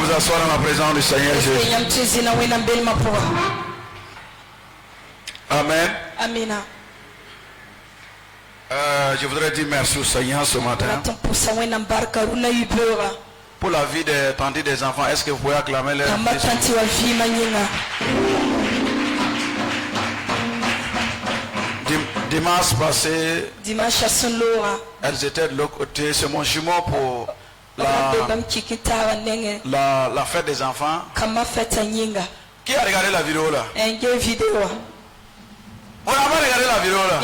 nous asseoir dans la présence du Seigneur Jésus. Amen. Amina. Je voudrais dire merci au Seigneur ce matin pour la vie des tantes et des enfants. Est-ce que vous pouvez acclamer les dimanche passé, elles étaient de l'autre côté. C'est mon jumeau pour la fête des enfants. Qui a regardé la vidéo là? On n'a pas regardé la vidéo là.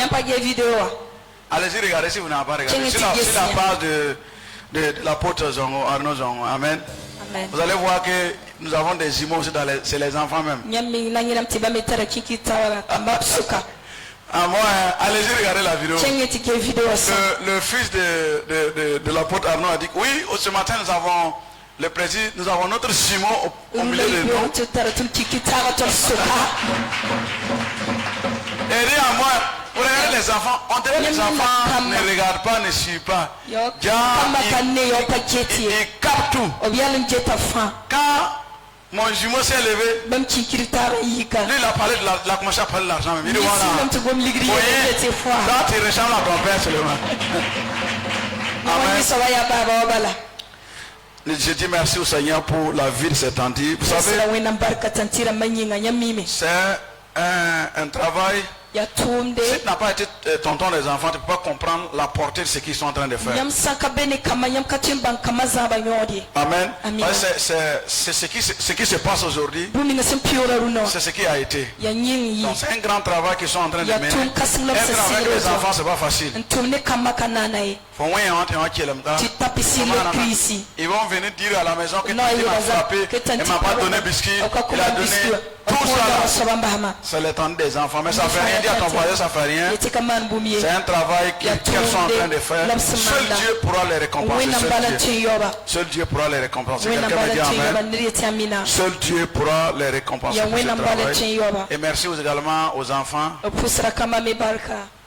Allez-y regarder si vous n'avez pas regardé. C'est la page de l'apôtre Zongo, Arnaud Zongo. Amen. Amen. Vous allez voir que nous avons des immeubles aussi c'est les enfants même. Allez-y regarder la vidéo. Le fils de l'apôtre Arnaud a dit oui, ce matin nous avons le président, nous avons notre Simon au milieu de nous. Et dit à moi, vous regardez les enfants, on dirait les enfants ne regardent pas, ne suivent pas. Ils captent tout. Quand mon jumeau s'est levé, lui il a parlé de il a commencé à parler de l'argent. Il dit voilà, là tu ressembles à ton père seulement. Amen. Je dis merci au Seigneur pour la vie de cette tante. Vous savez, c'est un travail. Si tu n'as pas été tonton des enfants, tu ne peux pas comprendre la portée de ce qu'ils sont en train de faire. Amen. C'est ce qui se passe aujourd'hui. C'est ce qui a été. Donc c'est un grand travail qu'ils sont en train de mener. Un travail avec les enfants, ce n'est pas facile. Ils vont venir dire à la maison que tu m'as frappé, il ne m'a pas donné biscuit, il a donné tout ça. C'est le temps des enfants, mais ça ne fait rien. Dis à ton voisin, ça ne fait rien. C'est un travail qu'elles sont en train de faire. Seul Dieu pourra les récompenser. Seul Dieu pourra les récompenser. Quelqu'un me dit amen. Seul Dieu pourra les récompenser pour ce travail. Et merci également aux enfants.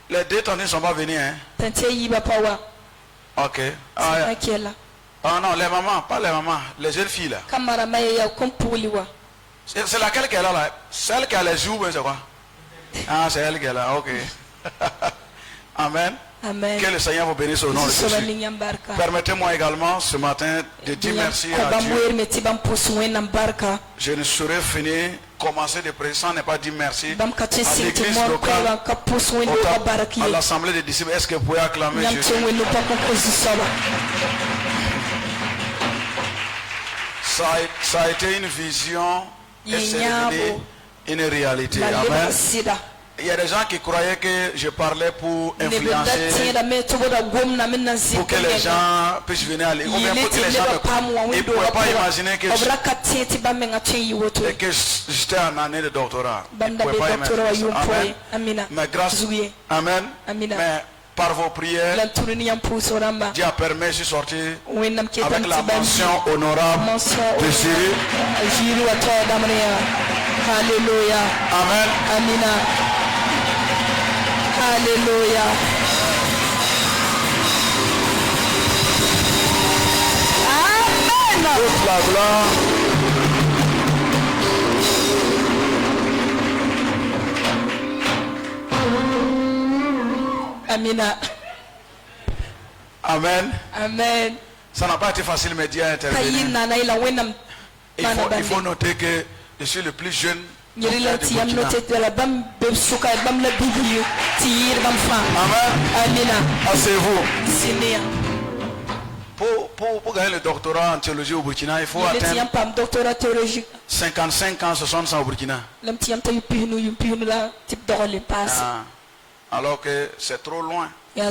Les deux tantes ne sont pas venus, hein? Ok. Ah non, les mamans, pas les mamans, les jeunes filles là. C'est laquelle qu'elle a là? Celle qui a les joues, c'est quoi? Ah, c'est elle qui est là, ok. Amen. Amen. Que le Seigneur vous bénisse au nom de Jésus. Permettez-moi également ce matin de dire merci à Dieu. Je ne saurais finir, commencer de prêcher sans ne pas dire merci à l'église locale, à l'assemblée des disciples. Est-ce que vous pouvez acclamer Jésus? Ça a été une vision et c'est devenu une réalité. Amen. Il y a des gens qui croyaient que je parlais pour influencer, pour que les gens puissent venir à l'église, ou bien pour que les gens ne pouvaient pas imaginer que j'étais en année de doctorat. Ils ne pouvaient pas imaginer ça. Amen. Mais grâce, amen. Mais par vos prières, Dieu a permis, je suis sorti avec la mention honorable de Syrie. Alléluia. Amen. Amina. Alléluia. Amen. Toute la gloire. Amina. Amen. Amen. Ça n'a pas été facile, mais Dieu a intervenu. Il faut noter que je suis le plus jeune. Amen. Asseyez-vous. Pour gagner le doctorat en théologie au Burkina, il faut atteindre 55 ans, 60 ans au Burkina. Alors que c'est trop loin. Mais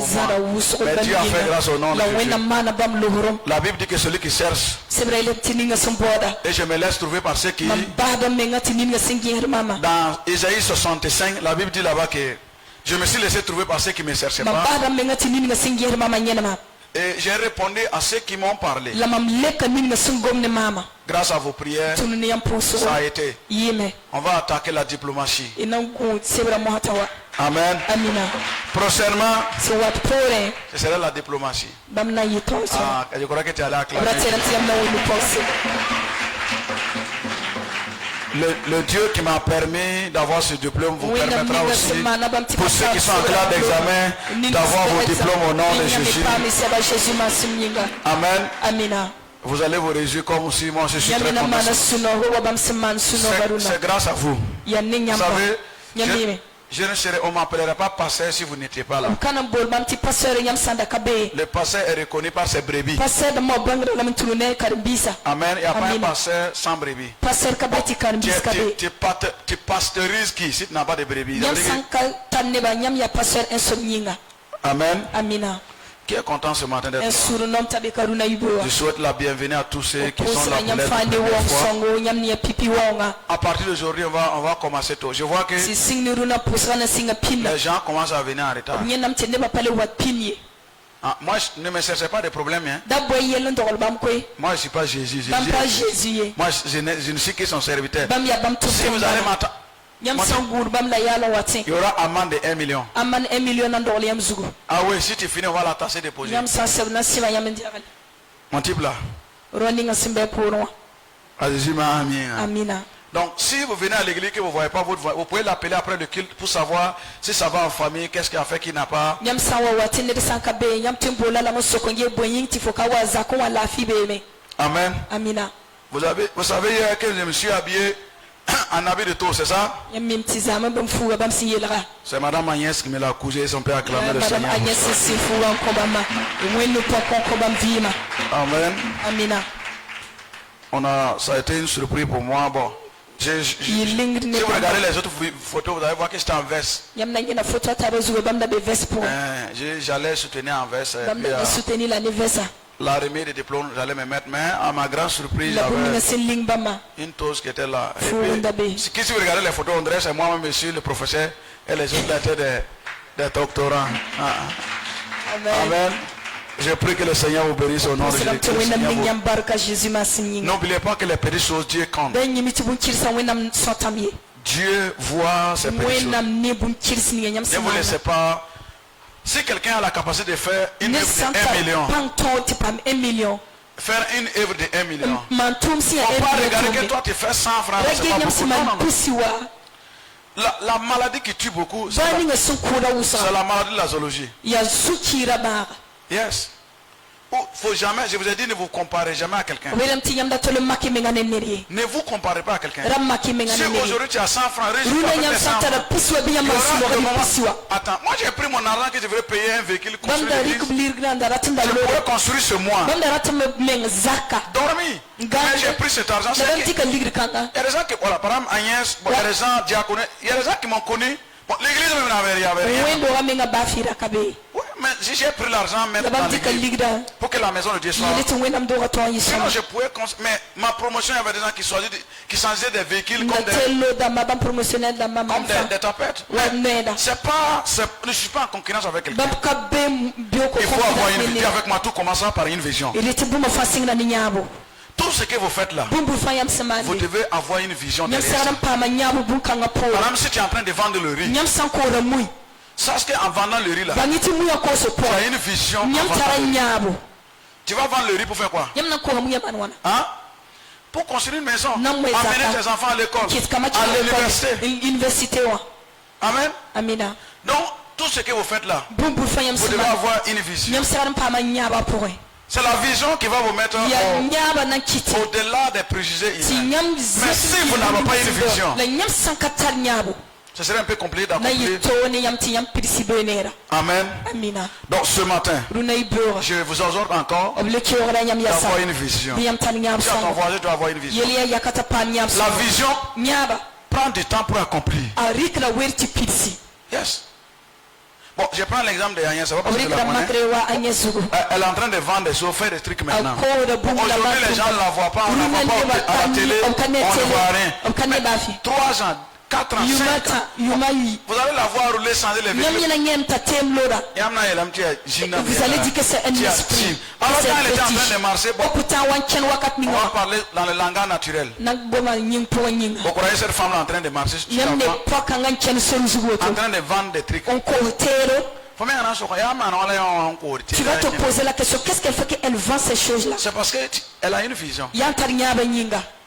Dieu a fait grâce au nom de Jésus. La Bible dit que celui qui cherche, et je me laisse trouver par ceux qui... Dans Isaïe 65, la Bible dit là-bas que je me suis laissé trouver par ceux qui ne me cherchaient pas. Et j'ai répondu à ceux qui m'ont parlé. Grâce à vos prières, ça a été. On va attaquer la diplomatie. Amen. Prochainement, ce sera la diplomatie. Je crois que tu es allé acclamer. Le Dieu qui m'a permis d'avoir ce diplôme vous permettra aussi, pour ceux qui sont en classe d'examen, d'avoir vos diplômes au nom de Jésus. Amen. Vous allez vous réjouir comme si moi je suis très content. C'est grâce à vous. Vous savez, on ne m'appellerait pas pasteur si vous n'étiez pas là. Le pasteur est reconnu par ses brebis. Amen. Il n'y a pas un pasteur sans brebis. Tu pasteurises qui si tu n'as pas de brebis? Amen. Qui est content ce matin d'être là? Je souhaite la bienvenue à tous ceux qui sont là pour la première fois. À partir d'aujourd'hui, on va commencer tôt. Je vois que les gens commencent à venir en retard. Moi, je ne me cherche pas de problème. Hein. Moi, je ne suis pas Jésus. Moi, je ne suis que son serviteur. Si vous allez m'attendre, il y aura amende de 1 million. Ah oui, si tu finis, on va la tasser déposer. Mon type là. Amina. Donc, si vous venez à l'église que vous ne voyez pas, vous pouvez l'appeler après le culte pour savoir si ça va en famille, qu'est-ce qu'il a fait, qui n'a pas. Amen. Vous savez hier que je me suis habillé en habit de tour, c'est ça? C'est Madame Agnès qui me l'a cousé, ils ont pu acclamer le Seigneur. Amen. Ça a été une surprise pour moi. Bon, si vous regardez les autres photos, vous allez voir que j'étais en veste. J'allais soutenir en veste. La remise des diplômes, j'allais me mettre, mais à ma grande surprise, j'avais une toast qui était là. Et puis, si vous regardez les photos, on dirait que c'est moi-même, monsieur le professeur, et les autres étaient des doctorants. Amen. Je prie que le Seigneur vous bénisse au nom de Jésus. N'oubliez pas que les petites choses, Dieu compte. Dieu voit ces petites choses. Ne vous laissez pas. Si quelqu'un a la capacité de faire une œuvre de 1 million, faire une œuvre de 1 million, il ne faut pas regarder que toi tu fais 100 francs. C'est pas beaucoup. La maladie qui tue beaucoup, c'est la maladie de la zoologie. Yes. Faut jamais, je vous ai dit, ne vous comparez jamais à quelqu'un. Ne vous comparez pas à quelqu'un. Si aujourd'hui tu as 100 francs, attends, moi j'ai pris mon argent que je voulais payer un véhicule, construire l'église. Je pourrais construire ce mois. Dormi. Mais j'ai pris cet argent. Il y a des gens qui, voilà, par exemple Agnès, il y a des gens diaconés, il y a des gens qui m'ont connu. Bon, l'église même n'avait rien. Oui, mais si j'ai pris l'argent maintenant pour que la maison de Dieu soit. Sinon je pouvais. Mais ma promotion, il y avait des gens qui changeaient des véhicules comme des tapettes. C'est pas. Je ne suis pas en concurrence avec quelqu'un. Il faut avoir une vision. Avec moi, tout commençant par une vision. Tout ce que vous faites là, vous devez avoir une vision derrière ça. Par exemple, si tu es en train de vendre le riz, sache qu'en vendant le riz là, tu as une vision. Tu vas vendre le riz pour faire quoi? Hein? Pour construire une maison, amener tes enfants à l'école, à l'université. Amen. Donc, tout ce que vous faites là, vous devez avoir une vision. C'est la vision qui va vous mettre au-delà des préjugés humains. Mais si vous n'avez pas une vision, ce serait un peu compliqué d'accomplir. Amen. Donc ce matin, je vous exhorte encore d'avoir une vision. Si à ton voisin, tu dois avoir une vision. La vision prend du temps pour accomplir. Yes. Bon, je prends l'exemple de Agnès, elle est en train de vendre des choses, faire des trucs maintenant. Aujourd'hui, les gens ne la voient pas, on ne la voit pas à la télé, on ne voit rien. 3 ans, 4 ans, 5 ans, vous allez la voir rouler, changer les véhicules. Vous allez dire que c'est un esprit. Alors quand elle était en train de marcher, bon, on va parler dans le langage naturel. Vous croyez cette femme là en train de marcher, en train de vendre des trucs. Tu vas te poser la question, qu'est-ce qu'elle fait qu'elle vend ces choses là? C'est parce qu'elle a une vision.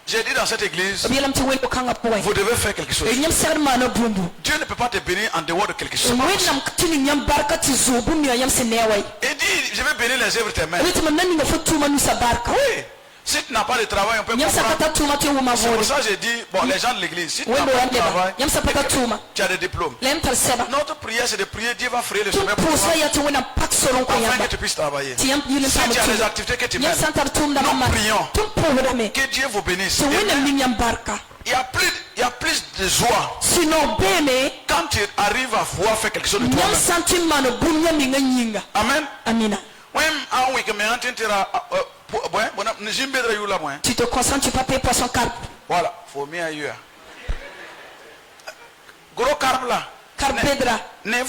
J'ai dit dans cette église, vous devez faire quelque chose. Dieu ne peut pas te bénir en dehors de quelque chose. Il dit, je vais bénir les œuvres de tes mains. Oui. Si tu n'as pas de travail, on peut comprendre. C'est pour ça que j'ai dit, bon, les gens de l'église, si tu n'as pas de travail, tu as des diplômes. Notre prière, c'est de prier, Dieu va frayer le chemin pour toi, afin que tu puisses travailler. Si tu as des activités que tu mènes, nous prions que Dieu vous bénisse. Il y a plus de joie quand tu arrives à pouvoir faire quelque chose de toi-même. Amen. Tu te concentres, tu papier poisson carpe. Voilà, faut mieux ailleurs. Gros carpe là. Carpedra. Avec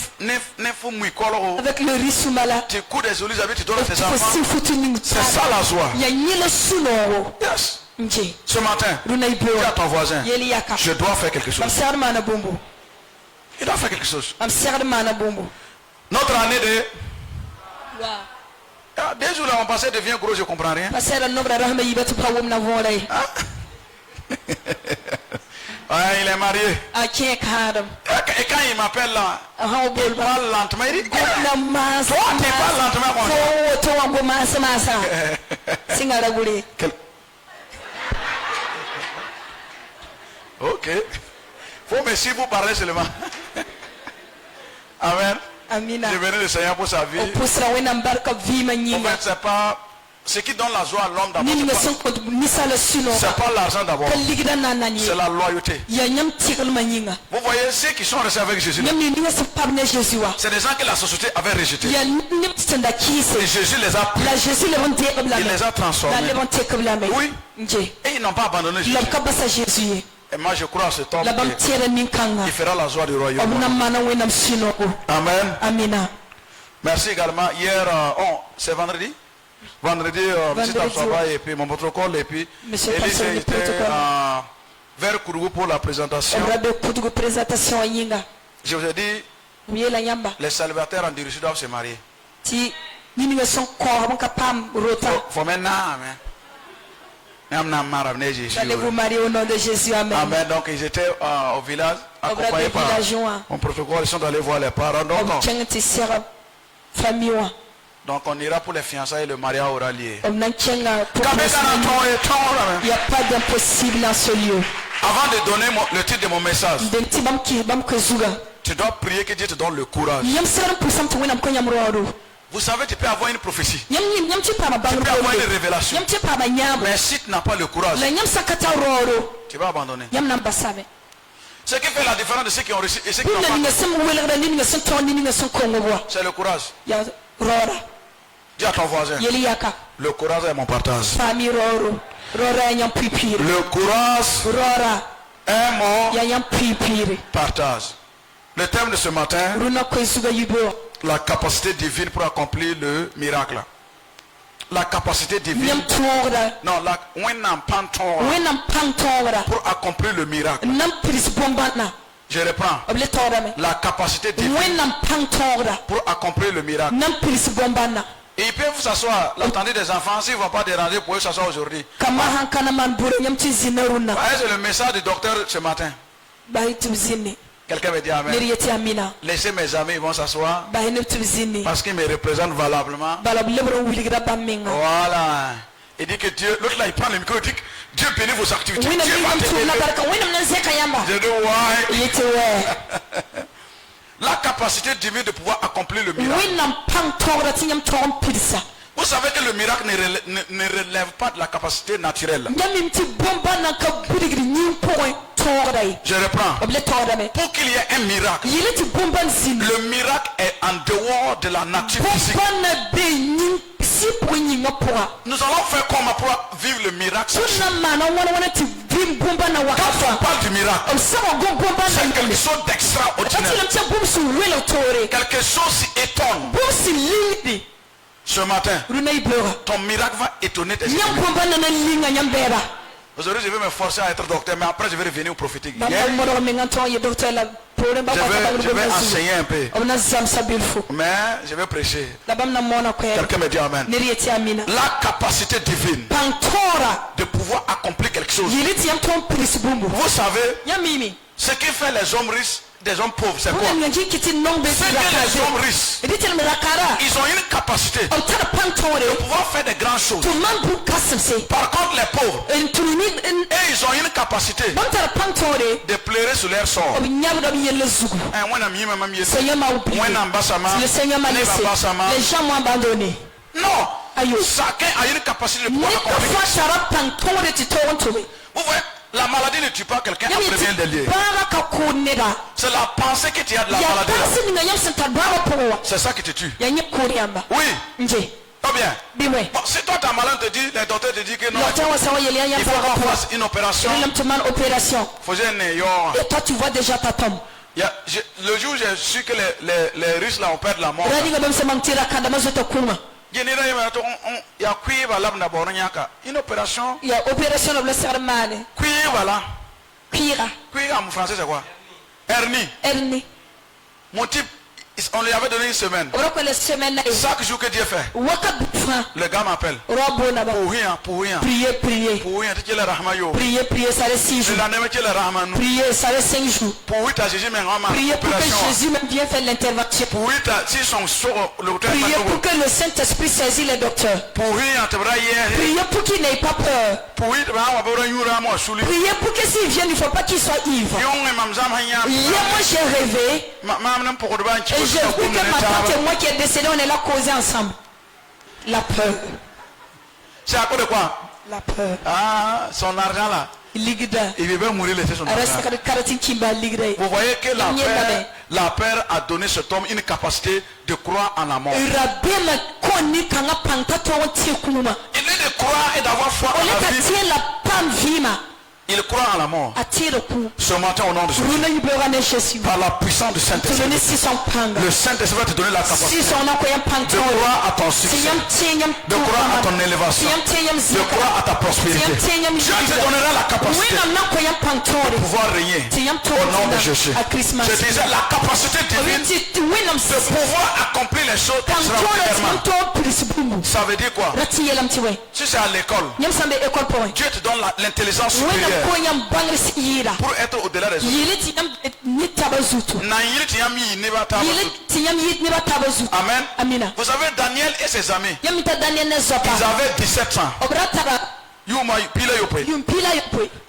le riz soumala. Tu cours des olives avec tu donnes à tes enfants. C'est ça la joie. Yes. Ce matin, dis à ton voisin, je dois faire quelque chose. Il doit faire quelque chose. Notre année de... Des jours là, on passait devient gros, je comprends rien. Il est marié. Et quand il m'appelle là, il parle lentement. Il dit, toi tu parles lentement. Ok. Faut mais si vous parlez seulement. Amen. Je bénis le Seigneur pour sa vie. En fait, c'est pas ce qui donne la joie à l'homme d'abord. C'est pas l'argent d'abord. C'est la loyauté. Vous voyez ceux qui sont restés avec Jésus. C'est des gens que la société avait rejetés. Et Jésus les a pris. Il les a transformés. Oui. Et ils n'ont pas abandonné Jésus. Et moi je crois à cet homme qui fera la joie du royaume. Amen. Merci également. Hier, c'est vendredi. Vendredi, visite à travail et puis mon protocole et puis Élise était vers Kourou pour la présentation. Je vous ai dit, les célibataires en Russie doivent se marier. Faut maintenant, amen. Allez-vous marier au nom de Jésus, amen. Amen. Donc ils étaient au village, accompagnés par mon protocole, ils sont allés voir les parents. Donc on ira pour les fiançailles et le mariage aura lieu. Il n'y a pas d'impossible dans ce lieu. Avant de donner le titre de mon message, tu dois prier que Dieu te donne le courage. Vous savez, tu peux avoir une prophétie. Tu peux avoir une révélation. Mais si tu n'as pas le courage, tu vas abandonner. Ce qui fait la différence de ceux qui ont réussi et ceux qui n'ont pas, c'est le courage. Dis à ton voisin, le courage est mon partage. Le courage est mon partage. Le thème de ce matin, la capacité divine pour accomplir le miracle. La capacité divine. Non, pour accomplir le miracle. Je reprends. La capacité divine pour accomplir le miracle. Et ils peuvent s'asseoir. L'attendez des enfants, s'ils ne vont pas déranger, pour eux s'asseoir aujourd'hui. C'est le message du docteur ce matin. Quelqu'un me dit amen. Laissez mes amis, ils vont s'asseoir. Parce qu'ils me représentent valablement. Voilà. Il dit que Dieu, l'autre là il prend le micro et dit que Dieu bénit vos activités. Dieu va te bénir. Je dis ouais. La capacité divine de pouvoir accomplir le miracle. Vous savez que le miracle ne relève pas de la capacité naturelle. Je reprends. Pour qu'il y ait un miracle, le miracle est en dehors de la nature physique. Nous allons faire comment pour vivre le miracle. Quand on parle du miracle, c'est quelque chose d'extraordinaire. Quelque chose qui étonne. Ce matin, ton miracle va étonner tes ennemis. Aujourd'hui, je vais me forcer à être docteur, mais après, je vais revenir au prophétique. Je vais enseigner un peu. Mais je vais prêcher. Quelqu'un me dit amen. La capacité divine de pouvoir accomplir quelque chose. Vous savez, ce qui fait les hommes riches des hommes pauvres, c'est quoi? C'est que les hommes riches, ils ont une capacité de pouvoir faire de grandes choses. Par contre, les pauvres, ils ont une capacité de pleurer sur leur sort. Le Seigneur m'a laissé. Les gens m'ont abandonné. Non. Chacun a une capacité de pouvoir accomplir. Vous voyez, la maladie ne tue pas quelqu'un après bien des lieux. C'est la pensée que tu as de la maladie. C'est ça qui te tue. Oui. Pas bien. Bon, si toi t'as malade, le docteur te dit que non, il faut qu'on fasse une opération. Et toi tu vois déjà ta tombe. Le jour où j'ai su que les Russes là ont perdu la mort. Il y a une opération. Il y a opération de sermane. Voilà. Cuira. Cuira en français c'est quoi? Hernie. Mon type, on lui avait donné une semaine. Chaque jour que Dieu fait, le gars m'appelle. Pour rien. Priez. Priez, ça reste 6 jours. Priez, ça reste 5 jours. Priez pour que Jésus même vienne faire l'intervention. Priez pour que le Saint-Esprit saisisse les docteurs. Priez pour qu'il n'ait pas peur. Priez pour que s'il vient, il ne faut pas qu'il soit ivre. Hier, moi j'ai rêvé. Et j'ai vu que ma tante et moi qui est décédée, on est là causés ensemble. La peur. C'est à cause de quoi? La peur. Ah, son argent là. Il veut mourir laisser son argent. Vous voyez que la peur a donné cet homme une capacité de croire en la mort. Il est de croire et d'avoir foi en la vie. Il croit en la mort. Ce matin au nom de Jésus. Par la puissance du Saint-Esprit. Le Saint-Esprit va te donner la capacité de croire à ton succès. De croire à ton élévation. De croire à ta prospérité. Dieu te donnera la capacité de pouvoir régner au nom de Jésus. Je disais la capacité divine de pouvoir accomplir les choses extraordinairement. Ça veut dire quoi? Si c'est à l'école, Dieu te donne l'intelligence supérieure pour être au-delà des autres. Amen. Vous savez, Daniel et ses amis, ils avaient 17 ans.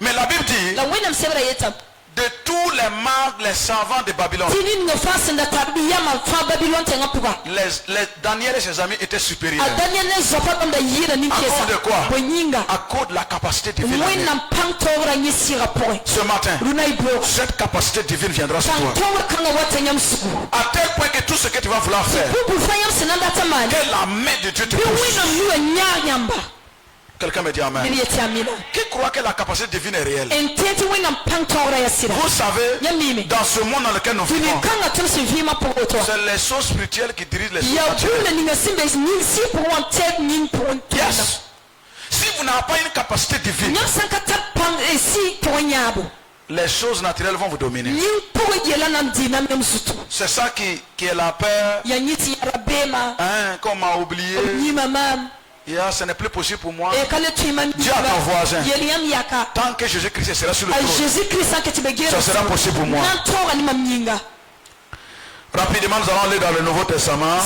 Mais la Bible dit de tous les mages, les savants de Babylone, Daniel et ses amis étaient supérieurs. À cause de quoi? À cause de la capacité divine. Ce matin, cette capacité divine viendra sur toi. À tel point que tout ce que tu vas vouloir faire, que la main de Dieu te pousse. Quelqu'un me dit amen. Qui croit que la capacité divine est réelle? Vous savez, dans ce monde dans lequel nous vivons, c'est les choses spirituelles qui dirigent les choses naturelles. Yes. Si vous n'avez pas une capacité divine, les choses naturelles vont vous dominer. C'est ça qui est la peur. Qu'on m'a oublié. Ce n'est plus possible pour moi. Dis à ton voisin, tant que Jésus-Christ sera sur le trône, ça sera possible pour moi. Rapidement, nous allons aller dans le Nouveau Testament.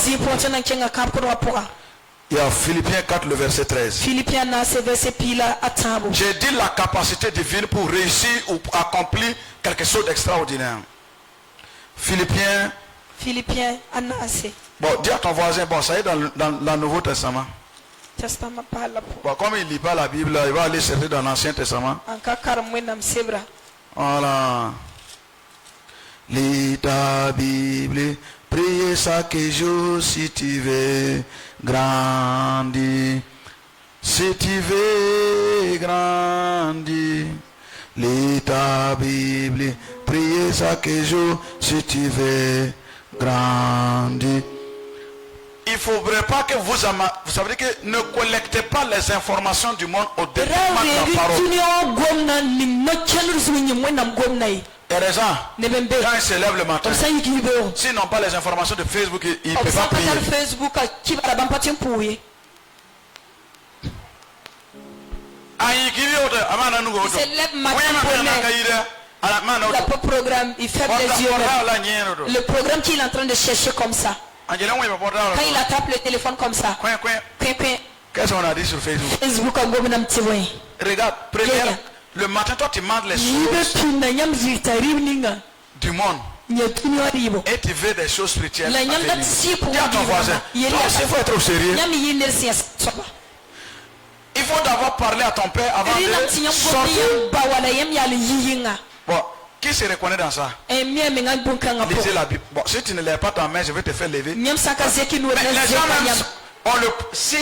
Il y a Philippiens 4, le verset 13. J'ai dit la capacité divine pour réussir ou accomplir quelque chose d'extraordinaire. Philippiens. Bon, dis à ton voisin, bon, ça y est dans le Nouveau Testament. Bon, comme il ne lit pas la Bible, il va aller chercher dans l'Ancien Testament. Voilà. Lis ta Bible, prie chaque jour si tu veux grandir. Si tu veux grandir. Lis ta Bible, prie chaque jour si tu veux grandir. Il ne faudrait pas que vous savez que ne collectez pas les informations du monde au détriment de la parole. Et les gens, quand ils se lèvent le matin, s'ils n'ont pas les informations de Facebook, ils ne peuvent pas prier. Il ferme les yeux. Le programme qu'il est en train de chercher comme ça. Quand il attrape le téléphone comme ça. Qu'est-ce qu'on a dit sur Facebook? Regarde, le matin, toi tu demandes les choses du monde. Et tu veux des choses spirituelles. Dis à ton voisin, il faut être au sérieux. Il faut d'abord parler à ton père avant de sortir. Bon, qui se reconnaît dans ça? Lisez la Bible. Bon, si tu ne lèves pas ta main, je vais te faire lever. Mais les gens même, si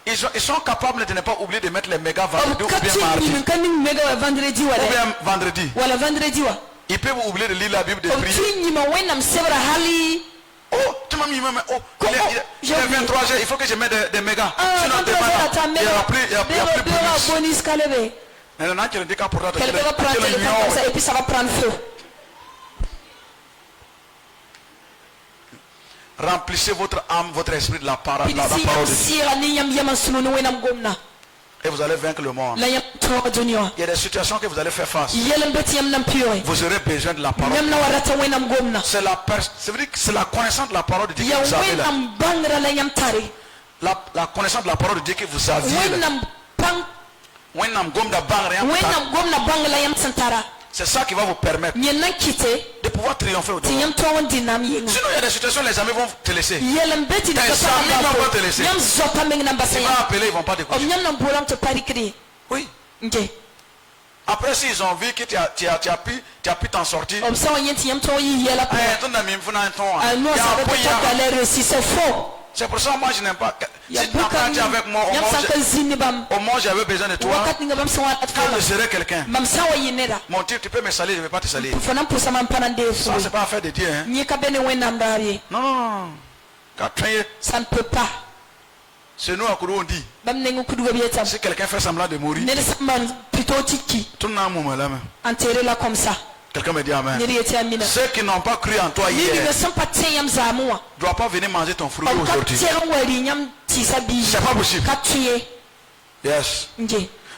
ils sont capables de ne pas oublier de mettre les méga vendredi ou bien vendredi. Ils peuvent oublier de lire la Bible, de prier. Oh, tu m'as mis, il est 23 heures, il faut que je mette des mégas. Sinon, il n'y a plus bonus. Maintenant, tu le dis qu'à pour toi, et puis ça va prendre feu. Remplissez votre âme, votre esprit de la parole de Dieu. Et vous allez vaincre le monde. Il y a des situations que vous allez faire face. Vous aurez besoin de la parole. C'est la connaissance de la parole de Dieu que vous avez là. La connaissance de la parole de Dieu que vous avez là. C'est ça qui va vous permettre de pouvoir triompher au-dedans. Sinon, il y a des situations, les amis vont te laisser. Les amis vont te laisser. Ils vont appeler, ils ne vont pas découvrir. Oui. Après, s'ils ont vu que tu as pu t'en sortir, c'est faux. C'est pour ça que moi je n'aime pas. Si tu es avec moi, au moins j'avais besoin de toi. Quand je serai quelqu'un, mon Dieu, tu peux me salir, je ne vais pas te salir. Ça, c'est pas affaire de Dieu. Hein? Non, non, non. Ça ne peut pas. C'est nous à Kourou on dit. Si quelqu'un fait semblant de mourir, tout le monde enterrez-la comme ça. Quelqu'un me dit amen. Ceux qui n'ont pas cru en toi hier ne doivent pas venir manger ton fruit aujourd'hui. C'est pas possible. Yes.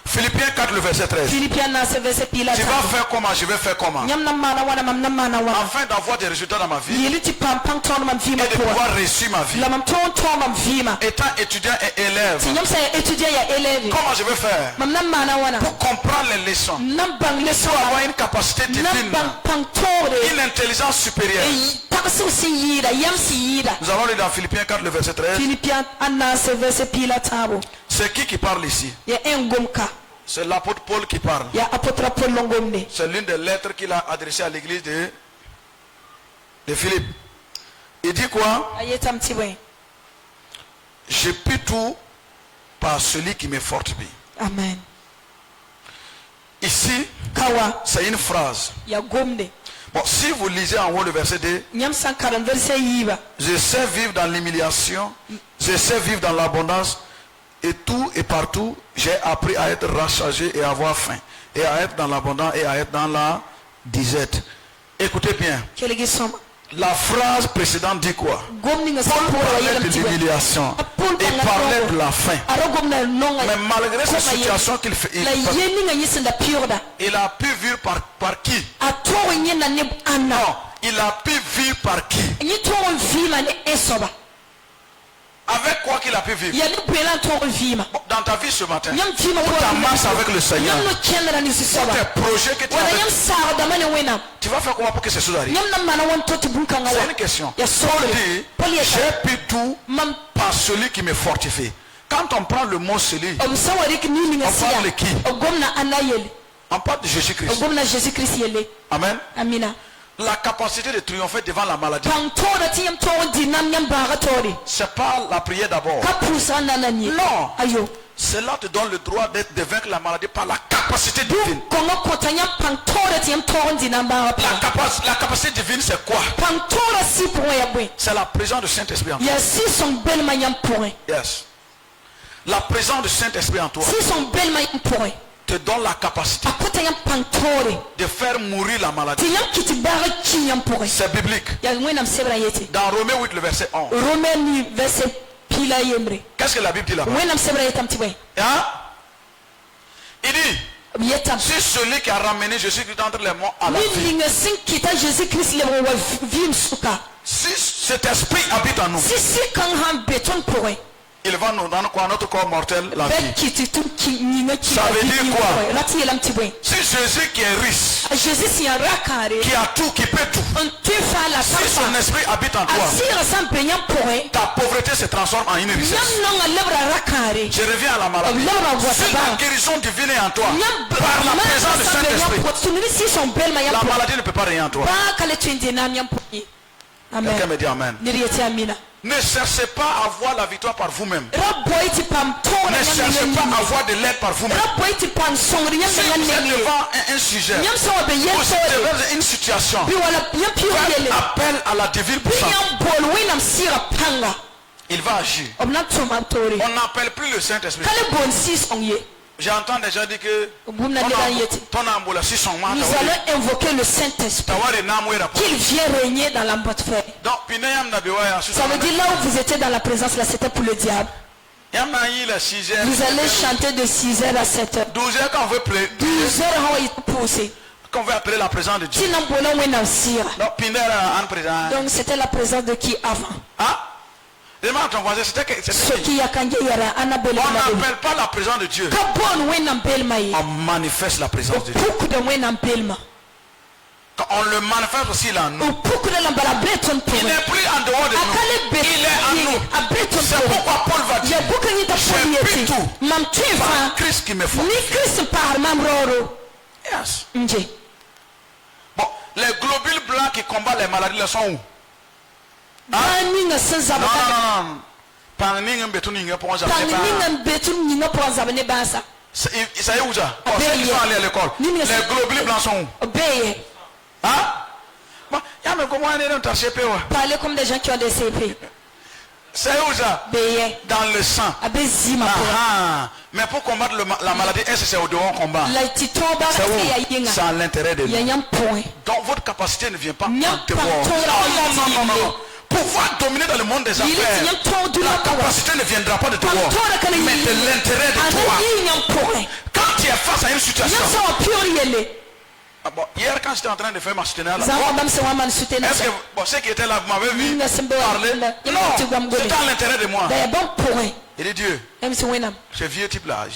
Philippiens 4, le verset 13. Tu vas faire comment? Je vais faire comment? Afin d'avoir des résultats dans ma vie et de pouvoir réussir ma vie. Étant étudiant et élève, comment je vais faire pour comprendre les leçons, pour avoir une capacité divine, une intelligence supérieure? Nous allons lire dans Philippiens 4, le verset 13. C'est qui parle ici? C'est l'apôtre Paul qui parle. C'est l'une des lettres qu'il a adressées à l'église de Philippe. Il dit quoi? Je puis tout par celui qui me fortifie. Amen. Ici, c'est une phrase. Bon, si vous lisez en haut le verset 2, je sais vivre dans l'humiliation, je sais vivre dans l'abondance, et tout et partout, j'ai appris à être rassasié et à avoir faim, et à être dans l'abondance et à être dans la disette. Écoutez bien. La phrase précédente dit quoi? Paul parlait de l'humiliation et parlait de la faim. Mais malgré cette situation qu'il fait, il a pu vivre par qui? Non, il a pu vivre par qui? Avec quoi qu'il a pu vivre? Dans ta vie ce matin, pour ta marche avec le Seigneur, pour tes projets que tu as, tu vas faire comment pour que ces choses arrivent? C'est une question. Paul dit, j'ai pu tout par celui qui me fortifie. Quand on prend le mot celui, on parle de qui? On parle de Jésus-Christ. Amen. La capacité de triompher devant la maladie, c'est pas la prière d'abord. Non. Cela te donne le droit de vaincre la maladie par la capacité divine. La capacité divine, c'est quoi? C'est la présence du Saint-Esprit en toi. Yes. La présence du Saint-Esprit en toi te donne la capacité de faire mourir la maladie. C'est biblique. Dans Romains 8, le verset 11. Qu'est-ce que la Bible dit là-bas? Hein? Il dit, si celui qui a ramené Jésus-Christ entre les morts à la vie, si cet esprit habite en nous, il va nous donner quoi? Notre corps mortel, la vie. Ça veut dire quoi? Si Jésus qui est riche, qui a tout, qui peut tout, si son esprit habite en toi, ta pauvreté se transforme en une richesse. Je reviens à la maladie. Si la guérison divine est en toi, par la présence du Saint-Esprit, la maladie ne peut pas rien en toi. Quelqu'un me dit Amen. Ne cherchez pas à avoir la victoire par vous-même. Ne cherchez pas à avoir de l'aide par vous-même. Si vous êtes devant un sujet, ou si devant une situation, faites appel à la divine puissance. Il va agir. On n'appelle plus le Saint-Esprit. J'entends des gens dire que nous allons invoquer le Saint-Esprit qu'il vient régner dans l'atmosphère. Ça veut dire là où vous étiez dans la présence, là c'était pour le diable. Vous allez chanter de 6h à 7h. 12h quand on veut prier. 12h quand on veut appeler la présence de Dieu. Donc c'était la présence de qui avant? Demande à ton voisin, c'était qui? On n'appelle pas la présence de Dieu. On manifeste la présence de Dieu. Quand on le manifeste aussi là, nous. Il n'est plus en dehors de nous. Il est en nous. C'est pourquoi Paul va dire, je puis tout par Christ qui me fortifie. Yes. Bon, les globules blancs qui combattent les maladies, ils sont où? Non. Ça y est où ça? Ceux qui sont allés à l'école. Les globules blancs sont où? Parlez comme des gens qui ont des CP. C'est où ça? Dans le sang. Mais pour combattre la maladie, est-ce que c'est au dehors qu'on combat? C'est à l'intérieur de nous. Donc votre capacité ne vient pas en dehors. Non. Pouvoir dominer dans le monde des affaires, la capacité ne viendra pas de dehors, mais de l'intérieur de toi. Quand tu es face à une situation, hier quand j'étais en train de faire ma soutenance, est-ce que ceux qui étaient là, vous m'avez vu parler? Non, c'était à l'intérieur de moi. Il dit Dieu, ce vieux type là,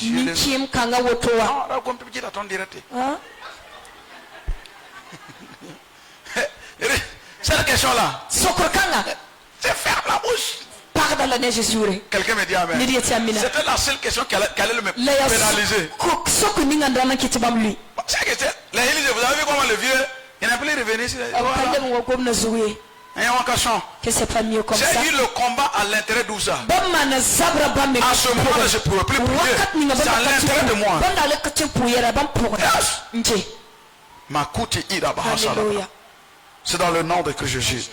cette question là, c'est ferme la bouche. Quelqu'un me dit Amen. C'était la seule question qui allait me pénaliser. Vous avez vu comment le vieux, il n'a plus revenu ici. C'est pas mieux comme ça. J'ai eu le combat à l'intérieur d'où ça. À ce moment là je ne pouvais plus prier. C'est à l'intérieur de moi. C'est dans le nom de Christ Jésus.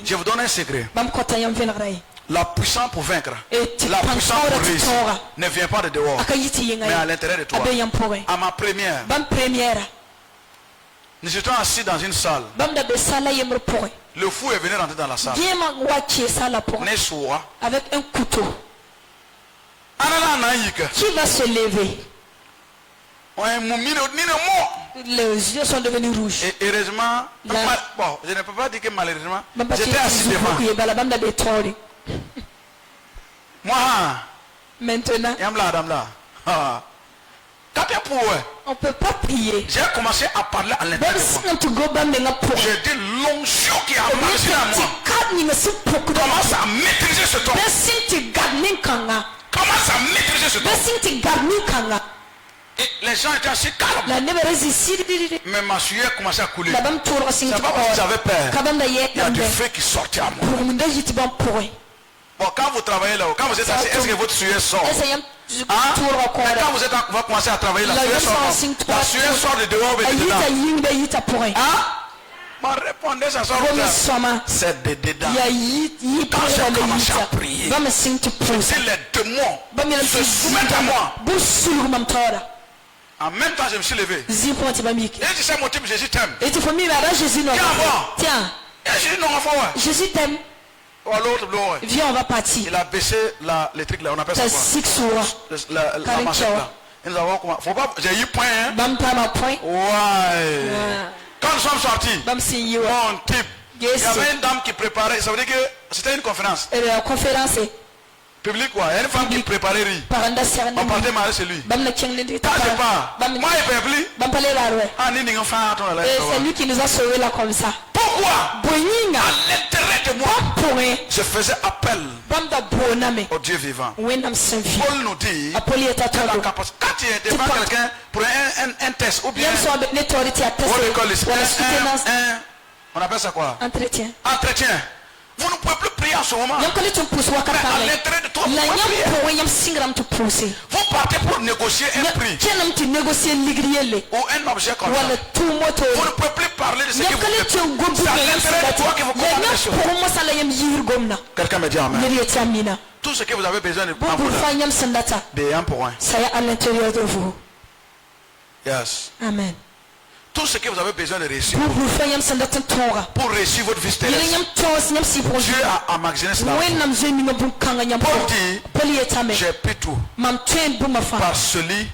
Je vous donne un secret. La puissance pour vaincre, la puissance pour réussir ne vient pas de dehors, mais à l'intérieur de toi. À ma première, nous étions assis dans une salle. Le fou est venu rentrer dans la salle. Avec un couteau. Qui va se lever? Les yeux sont devenus rouges. Et heureusement, bon, je ne peux pas dire que malheureusement, j'étais assis devant. Moi, maintenant, on ne peut pas prier. J'ai commencé à parler à l'intérieur de moi. J'ai dit l'onction qui a marché à moi. Commence à maîtriser ce temps. Commence à maîtriser ce temps. Et les gens étaient assez calmes. Mais ma sueur commençait à couler. C'est pas parce que j'avais peur. Il y a du feu qui sortait à moi. Bon, quand vous travaillez là, quand vous êtes assis, est-ce que votre sueur sort? Quand vous va commencer à travailler, la sueur sort de dehors et de dedans. Répondez ça sort. C'est de dedans. Quand j'ai commencé à prier, si les démons se soumettent à moi, en même temps je me suis levé. Et tu sais mon type, Jésus t'aime. Tiens. Jésus non, enfin ouais. Jésus t'aime. Viens, on va partir. Il a baissé les trucs là, on appelle ça quoi? La machette là. Et nous avons comment? Faut pas, j'ai eu point hein. Ouais. Quand nous sommes sortis, mon type, il y avait une dame qui préparait, ça veut dire que c'était une conférence. Public quoi, il y a une femme qui préparait riz. On partait marier chez lui. Quand je pars, moi il peut plus. C'est lui qui nous a sauvés là comme ça. Pourquoi? À l'intérieur de moi, je faisais appel au Dieu vivant. Paul nous dit la capacité. Quand tu es devant quelqu'un pour un test ou bien on appelle ça quoi? Entretien. Vous ne pouvez plus prier en ce moment. Mais à l'intérieur de toi, vous partez pour négocier un prix ou un objet comme ça. Vous ne pouvez plus parler de ce que vous faites. C'est à l'intérieur de toi que vous comprenez les choses. Quelqu'un me dit amen. Tout ce que vous avez besoin de c'est à l'intérieur de vous. Yes. Amen. Tout ce que vous avez besoin de réussir pour réussir votre vie terrestre, Dieu a emmagasiné cela. Paul dit, j'ai pris tout par celui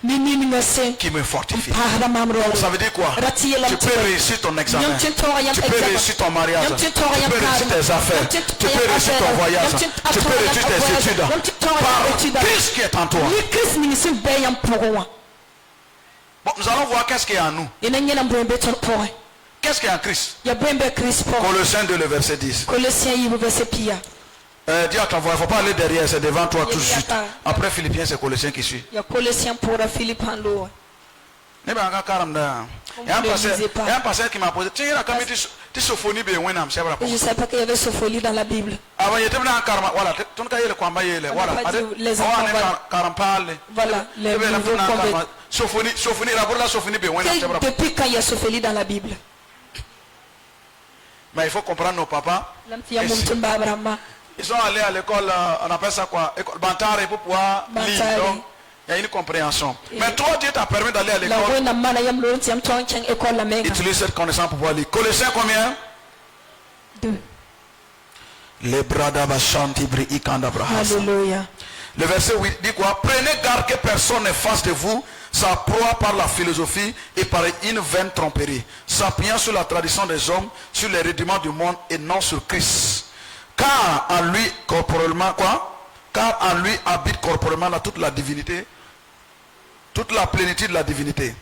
qui me fortifie. Ça veut dire quoi? Tu peux réussir ton examen, tu peux réussir ton mariage, tu peux réussir tes affaires, tu peux réussir ton voyage, tu peux réussir tes études par Christ qui est en toi. Bon, nous allons voir qu'est-ce qu'il y a en nous. Qu'est-ce qu'il y a en Christ? Colossiens 2, le verset 10. Dis à ton voix, il ne faut pas aller derrière, c'est devant toi tout de suite. Après Philippiens, c'est Colossiens qui suit. Il y a un pasteur qui m'a posé. Je ne sais pas qu'il y avait Sophonie dans la Bible. Voilà, les depuis quand il y a Sophonie dans la Bible? Mais il faut comprendre nos papas. Ils sont allés à l'école, on appelle ça quoi? Bantare pour pouvoir lire. Donc, il y a une compréhension. Mais toi, Dieu t'a permis d'aller à l'école. Utilise cette connaissance pour pouvoir lire. Colossiens combien? 2. Alléluia. Le verset 8 dit quoi? Prenez garde que personne ne fasse de vous sa proie par la philosophie et par une vaine tromperie, s'appuyant sur la tradition des hommes, sur les rudiments du monde et non sur Christ. Car en lui corporellement quoi? Car en lui habite corporellement toute la divinité, toute la plénitude de la divinité.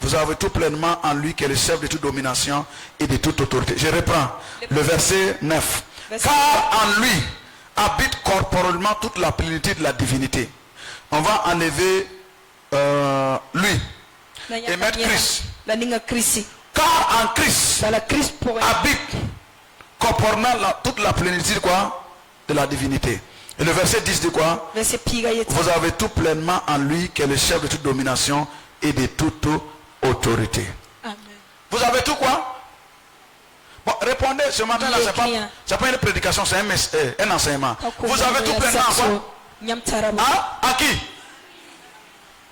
Vous avez tout pleinement en lui qui est le chef de toute domination et de toute autorité. Je reprends le verset 9. Car en lui habite corporellement toute la plénitude de la divinité. On va enlever lui et mettre Christ. Car en Christ habite corporellement toute la plénitude quoi? De la divinité. Et le verset 10 dit quoi? Vous avez tout pleinement en lui qui est le chef de toute domination et de toute autorité. Amen. Vous avez tout quoi? Bon, répondez ce matin là, c'est pas une prédication, c'est un enseignement. Vous avez tout pleinement en quoi? Hein? À qui?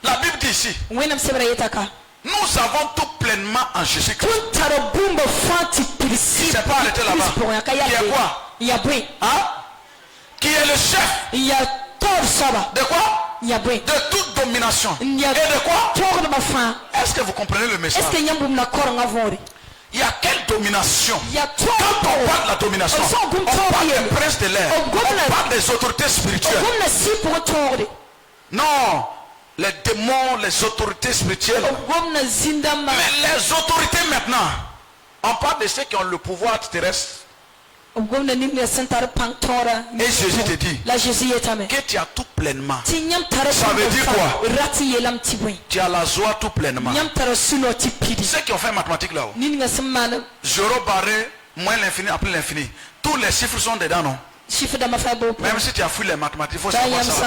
La Bible dit ici. Nous avons tout pleinement en Jésus-Christ. Il s'est pas arrêté là-bas. Qui est quoi? Hein? Qui est le chef? De quoi? De toute domination. Et de quoi? Est-ce que vous comprenez le message? Il y a quelle domination? Quand on parle de la domination, on parle des princes de l'air, on parle des autorités spirituelles. Non, les démons, les autorités spirituelles. Mais les autorités maintenant, on parle de ceux qui ont le pouvoir terrestre. Et Jésus te dit que tu as tout pleinement. Ça veut dire quoi? Tu as la joie tout pleinement. Ceux qui ont fait mathématiques là-haut, 0 barré, moins l'infini, après l'infini. Tous les chiffres sont dedans, non? Même si tu as fouillé les mathématiques, il faut savoir ça.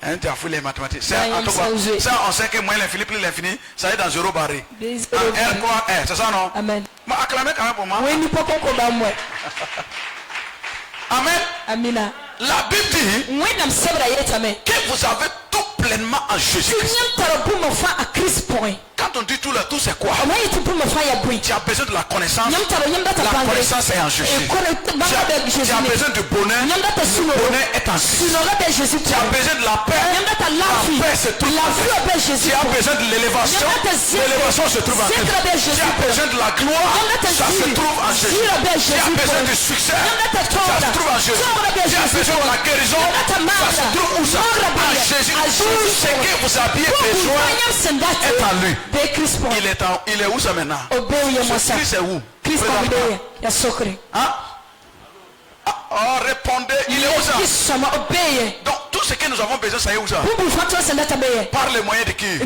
Hein, tu as fouillé les mathématiques. Ça, on sait que moins l'infini plus l'infini, ça est dans 0 barré. R quoi R, c'est ça non? Amen. Mais acclamez quand même pour moi. Oui, nous pouvons pas moi. Amen. Amina. La Bible dit que vous avez tout pleinement en Jésus-Christ. Quand on dit tout là, tout c'est quoi? Tu as besoin de la connaissance. La connaissance est en Jésus. Tu as besoin du bonheur. Le bonheur est en Jésus. Tu as besoin de la paix. La paix se trouve en Jésus. Tu as besoin de l'élévation. L'élévation se trouve en Jésus. Tu as besoin de la gloire. Ça se trouve en Jésus. Tu as besoin du succès. Ça se trouve en Jésus. Tu as besoin de la guérison. Ça se trouve où ça? En Jésus. Tout ce que vous aviez besoin est en lui. Il est où ça maintenant? Christ est où? Hein? Oh, répondez, il est où ça? Donc tout ce que nous avons besoin, ça est où ça? Par les moyens de qui?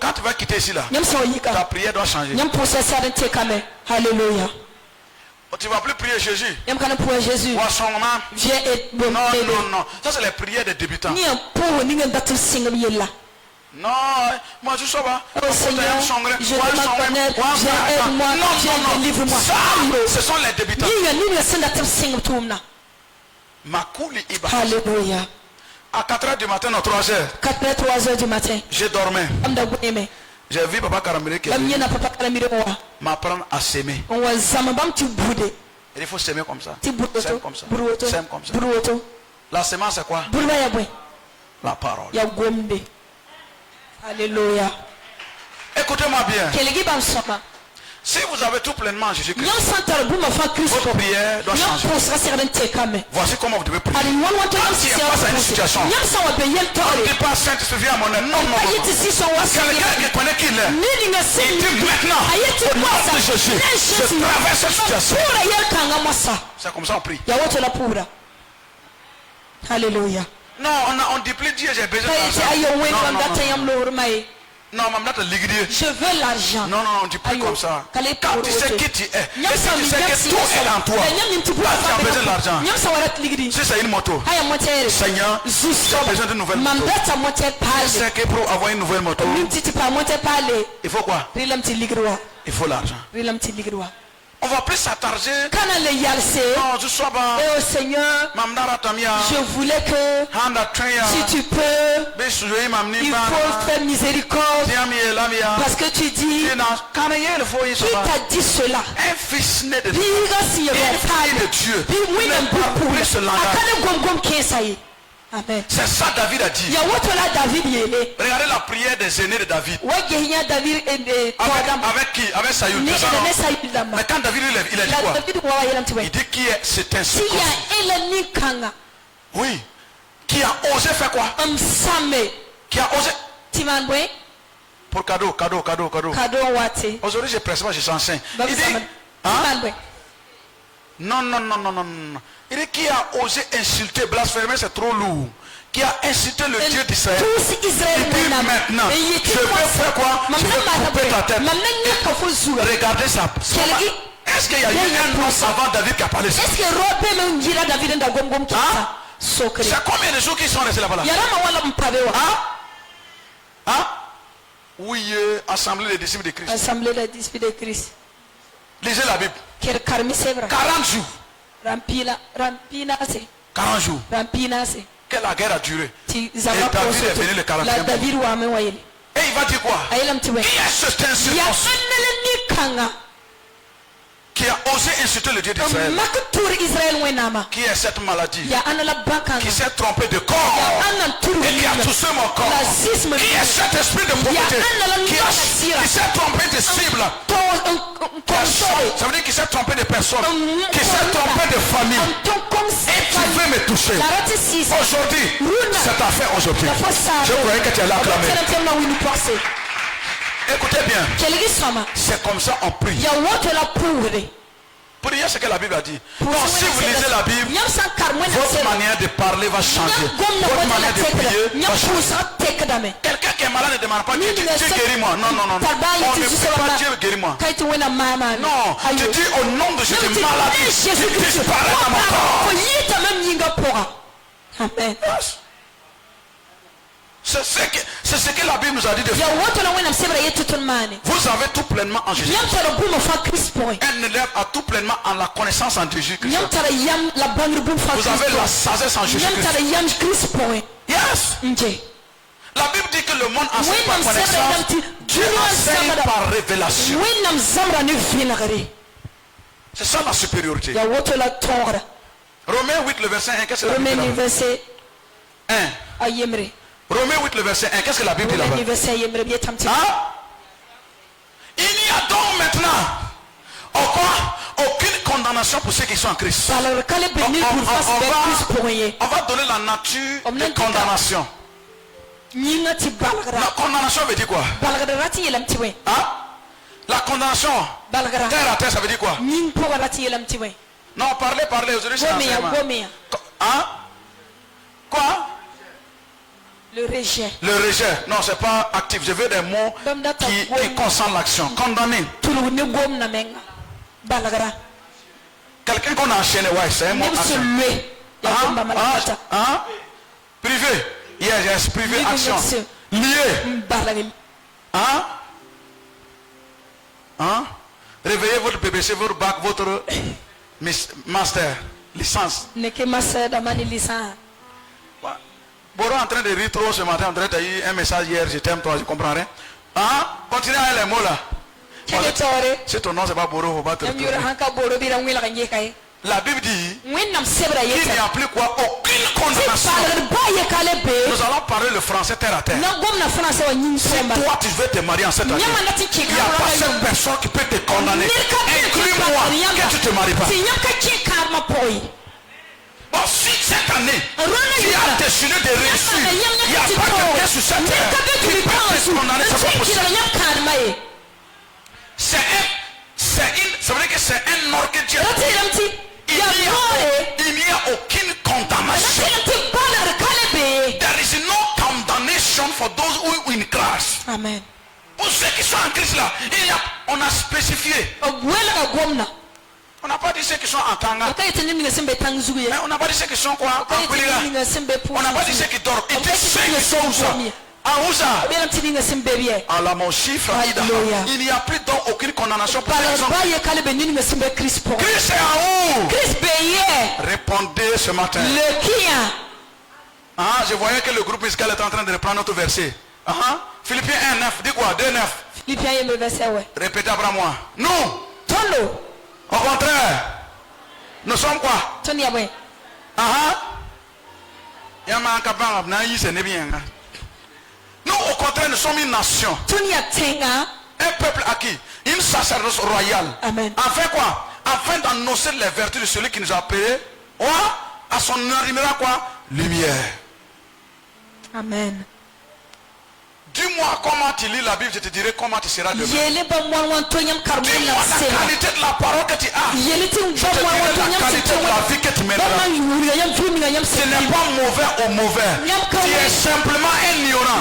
Quand tu vas quitter ici là, ta prière doit changer. Alléluia. Tu ne vas plus prier Jésus. Non, non, non. Ça c'est les prières des débutants. Non, moi je sais pas. Oh Seigneur, je ne aide-moi, délivre-moi. Ce sont les débutants. Alléluia. À 4h du matin, non, 3h. 3h du matin. Je dormais. J'ai vu Papa Karamire qui m'apprendre à s'aimer. Il faut s'aimer comme ça. S'aimer comme ça. S'aimer comme ça. La semence c'est quoi? La parole. Alléluia. Écoutez-moi bien. Si vous avez tout pleinement en Jésus-Christ, votre prière doit changer. Voici comment vous devez prier. Quand tu es face à une situation, on ne dit pas Saint-Esprit viens à mon aide. Non, non, non. Quelqu'un qui connaît qui il est. Il dit maintenant, au nom de Jésus, je traverse cette situation. C'est comme ça on prie. Alléluia. Non, on ne dit plus Dieu, j'ai besoin d'argent. Non, je veux l'argent. Non, non, on ne dit plus comme ça. Quand tu sais qui tu es, et tu sais que tout est en toi, tu as besoin de l'argent. Si c'est une moto, Seigneur, j'ai besoin d'une nouvelle moto. Je sais que pour avoir une nouvelle moto, il faut quoi? Il faut l'argent. On va plus s'attarder. Non, je sois pas. Oh Seigneur, je voulais que si tu peux, il faut faire miséricorde. Parce que tu dis, qui t'a dit cela? Un fils né de Dieu. Plus ce langage. Amen. C'est ça David a dit. Regardez la prière des aînés de David. Avec qui? Avec Saül. Mais quand David il a dit quoi? Il dit qui est cet incirconcis. Oui. Qui a osé faire quoi? Qui a osé. Pour cadeau. Aujourd'hui je presse pas, je sens saint. Il dit hein? Non. Il dit qui a osé insulter, blasphémer, c'est trop lourd. Qui a insulté le Dieu d'Israël. Il dit maintenant, je vais faire quoi? Je vais couper ta tête. Regardez ça. Est-ce qu'il y a eu un homme avant David qui a parlé ça? C'est combien de jours qui sont restés là-bas? Oui, assemblée des disciples de Christ. Assemblée des disciples de Christ. Lisez la Bible. 40 jours. 40 jours. Que la guerre a duré. Et David est venu le 40e. Et il va dire quoi? Qui est cet incirconcis qui a osé insulter le Dieu d'Israël? Qui est cette maladie qui s'est trompé de corps et qui a touché mon corps? Qui est cet esprit de pauvreté qui s'est trompé de cible? Ça veut dire qu'il s'est trompé de personnes, qui s'est trompé de famille, et tu veux me toucher aujourd'hui. C'est ta fin aujourd'hui. Je croyais que tu allais acclamer. Écoutez bien, c'est comme ça on prie. Prier ce que la Bible a dit. Donc si vous lisez la Bible, votre manière de parler va changer. Votre manière de prier va changer. Quelqu'un qui est malade ne demande pas Dieu guéris-moi. Non. On ne fait pas Dieu guéris-moi. Non, tu dis au nom de Jésus, maladie, tu disparais dans mon corps. Amen. C'est ce que la Bible nous a dit de faire. Vous avez tout pleinement en Jésus. Un élève a tout pleinement en la connaissance en Jésus. Vous avez la sagesse en Jésus. Yes. La Bible dit que le monde enseigne par connaissance, Dieu enseigne par révélation. C'est ça la supériorité. Romains 8 le verset 1, qu'est-ce que la Bible dit là-bas? 1. Romains 8 le verset 1, qu'est-ce que la Bible dit là-bas? Il n'y a donc maintenant aucune condamnation pour ceux qui sont en Christ. On va donner la nature de condamnation. La condamnation veut dire quoi? La condamnation terre à terre, ça veut dire quoi? Non, parlez aujourd'hui, c'est l'enseignement. Quoi? Le rejet. Le rejet. Non, c'est pas actif. Je veux des mots qui consentent l'action. Condamner. Quelqu'un qu'on a enchaîné, ouais, c'est un mot action. Privé. Yes, privé, action. Lié. Réveillez votre BBC, votre bac, votre master, licence. Boro en train de rire trop ce matin, en train de dire un message hier, je t'aime toi, je comprends rien. Continuez avec les mots là. Si ton nom c'est pas Boro, faut pas te retrouver. La Bible dit qu'il n'y a plus quoi, aucune condamnation. Nous allons parler le français terre à terre. Si toi tu veux te marier en cette année, il n'y a pas cette personne qui peut te condamner. Inclus-moi que tu te maries pas. Bon, si cette année, tu as décidé de réussir, il n'y a pas quelqu'un sur cette terre qui peut te condamner, c'est pas possible. C'est vrai que c'est un ordre que Dieu a dit. Il n'y a aucune condamnation. There is no condemnation for those who are in Christ. Amen. Pour ceux qui sont en Christ là, on a spécifié. On n'a pas dit ceux qui sont en Tanga. Mais on n'a pas dit ceux qui sont quoi? On n'a pas dit ceux qui dorment. Il dit ceux qui sont où ça? À la mon chiffre, il n'y a plus donc aucune condamnation pour Christ est en où? Répondez ce matin. Je voyais que le groupe musical est en train de reprendre notre verset. Philippiens 1:9, dis quoi? 2:9. Répétez après moi. Nous, au contraire, nous sommes quoi? Nous, au contraire, nous sommes une nation. Un peuple acquis. Une sacerdoce royale. Amen. Afin quoi? Afin d'annoncer les vertus de celui qui nous a appelés. À son arrivera quoi? Lumière. Amen. Dis-moi comment tu lis la Bible, je te dirai comment tu seras demain. Dis-moi la qualité de la parole que tu as. Je te dirai la qualité de la vie que tu mèneras. Ce n'est pas mauvais ou mauvais. Tu es simplement un ignorant.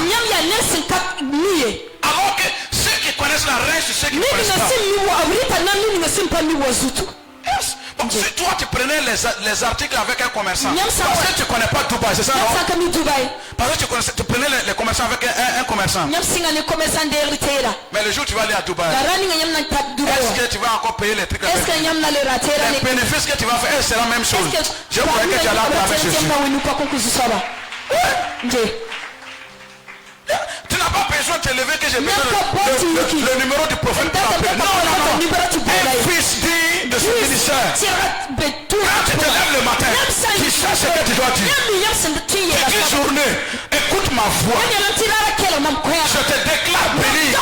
Alors que ceux qui connaissent la reine, c'est ceux qui connaissent pas. Yes. Bon, si toi tu prenais les articles avec un commerçant, parce que tu ne connais pas Dubaï, c'est ça non? Parce que tu prenais les commerçants avec un commerçant. Mais le jour où tu vas aller à Dubaï, est-ce que tu vas encore payer les trucs avec les bénéfices que tu vas faire, c'est la même chose. Je croyais que tu allais avec Jésus. Tu n'as pas besoin de te lever que j'ai besoin le numéro du prophète pour t'appeler. Non. Un fils digne de ce ministère. Quand tu te lèves le matin, tu sais ce que tu dois dire. Tu dis journée, écoute ma voix. Je te déclare béni. Je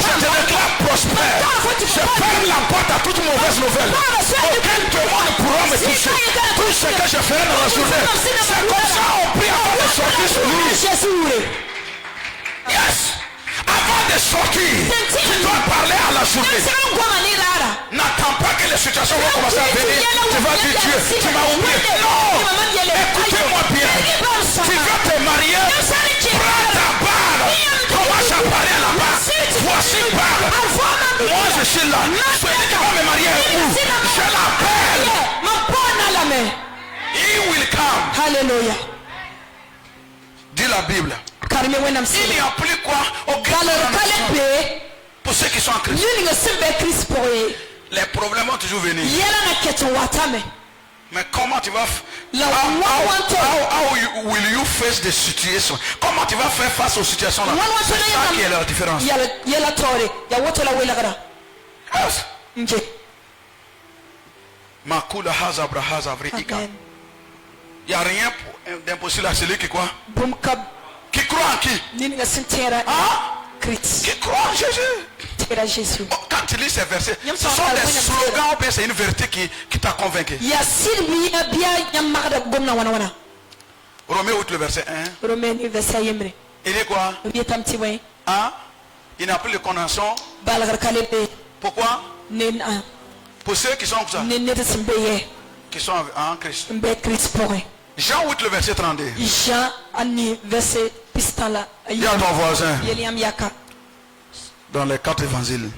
te déclare prospère. Je ferme la porte à toute mauvaise nouvelle. Aucun démon ne pourra me toucher. Tout ce que je ferai dans la journée, c'est comme ça on prie avant de sortir sur lui. Yes. Avant de sortir, tu dois parler à la journée. N'attends pas que les situations vont commencer à venir. Tu vas dire Dieu, tu m'as oublié. Non. Écoutez-moi bien. Tu veux te marier, prends ta barre. Commence à parler là-bas. Voici barre. Moi je suis là. Celui qui va me marier où? Je l'appelle. He will come. Hallelujah. Dis la Bible. Il n'y a plus quoi aucun pour ceux qui sont en Christ. Les problèmes vont toujours venir. Mais comment tu vas how will you face the situation? Comment tu vas faire face aux situations là? C'est ça qui est la différence. Makula hazabra hazavri ika. Il n'y a rien d'impossible à celui qui croit. Qui croit en qui? Qui croit en Jésus. Quand tu lis ces versets, ce sont des slogans ou bien c'est une vérité qui t'a convaincu. Romains 8 le verset 1. Il est quoi? Il n'a plus de condamnation. Pourquoi? Pour ceux qui sont comme ça, qui sont en Christ. Jean 8 le verset 32. Il y a ton voisin dans les 4 évangiles.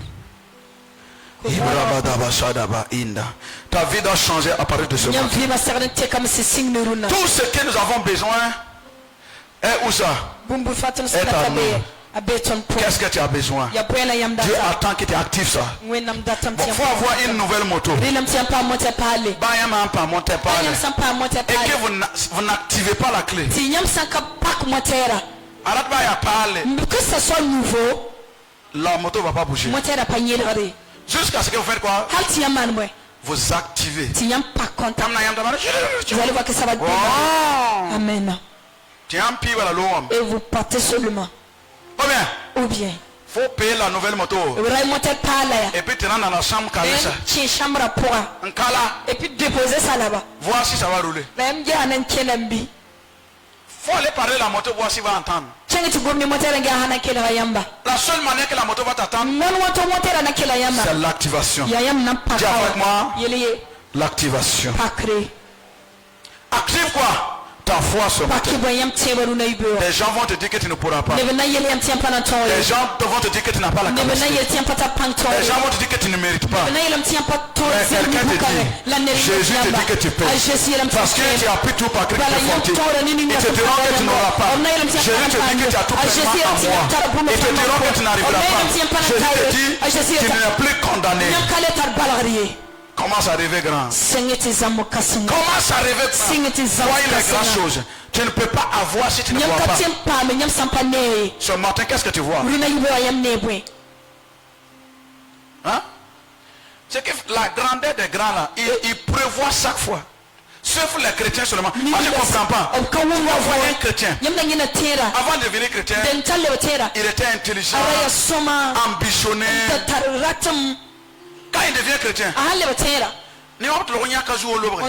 Ta vie doit changer à partir de ce moment. Tout ce que nous avons besoin est où ça? Est à nous. Qu'est-ce que tu as besoin? Dieu attend que tu actives ça. Il faut avoir une nouvelle moto. Et que vous n'activez pas la clé. Que ce soit nouveau, la moto ne va pas bouger. Jusqu'à ce que vous faites quoi? Vous activez. Vous allez voir que ça va démarrer. Amen. Et vous partez seulement. Ou bien faut payer la nouvelle moto. Et puis tu rentres dans la chambre et puis déposer ça là-bas. Voir si ça va rouler. Faut aller parler la moto, voir si va entendre. La seule manière que la moto va t'attendre, c'est l'activation. Dis avec moi, l'activation. Active quoi? Ta foi ce matin. Les gens vont te dire que tu ne pourras pas. Les gens vont te dire que tu n'as pas la capacité. Les gens vont te dire que tu ne mérites pas. Mais quelqu'un te dit, Jésus te dit que tu peux. Parce que tu as pris tout par Christ qui est fortifié. Ils te diront que tu n'auras pas. Jésus te dit que tu as tout pleinement en moi. Ils te diront que tu n'arriveras pas. Jésus te dit, tu n'es plus condamné. Commence à rêver grand. Commence à rêver grand. Voyez les grandes choses. Tu ne peux pas avoir si tu ne vois pas. Ce matin, qu'est-ce que tu vois? Hein? C'est que la grandeur des grands là, ils prévoient chaque fois. Sauf les chrétiens seulement. Moi je ne comprends pas. Quand vous voyez un chrétien, avant de devenir chrétien, il était intelligent, ambitionné. Quand il devient chrétien, on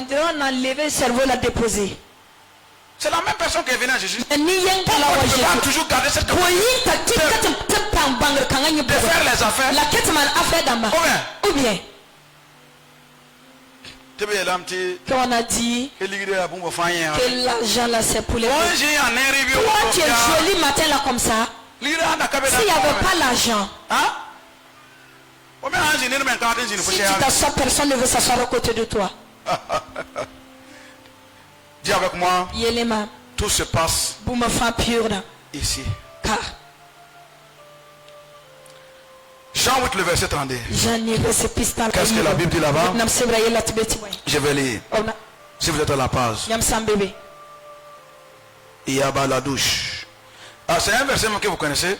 dirait on a enlevé le cerveau, l'a déposé. C'est la même personne qui est venue à Jésus. On ne peut pas toujours garder cette capacité de faire les affaires. Ou bien qu'on a dit que l'argent là c'est pour les pauvres. Toi tu es joli matin là comme ça. S'il n'y avait pas l'argent, si tu t'assois, personne ne veut s'asseoir à côté de toi. Dis avec moi, Yelema, tout se passe ici. Car Jean 8 le verset 32. Qu'est-ce que la Bible dit là-bas? Je vais lire. Si vous êtes à la page. Yaba la douche. C'est un verset que vous connaissez.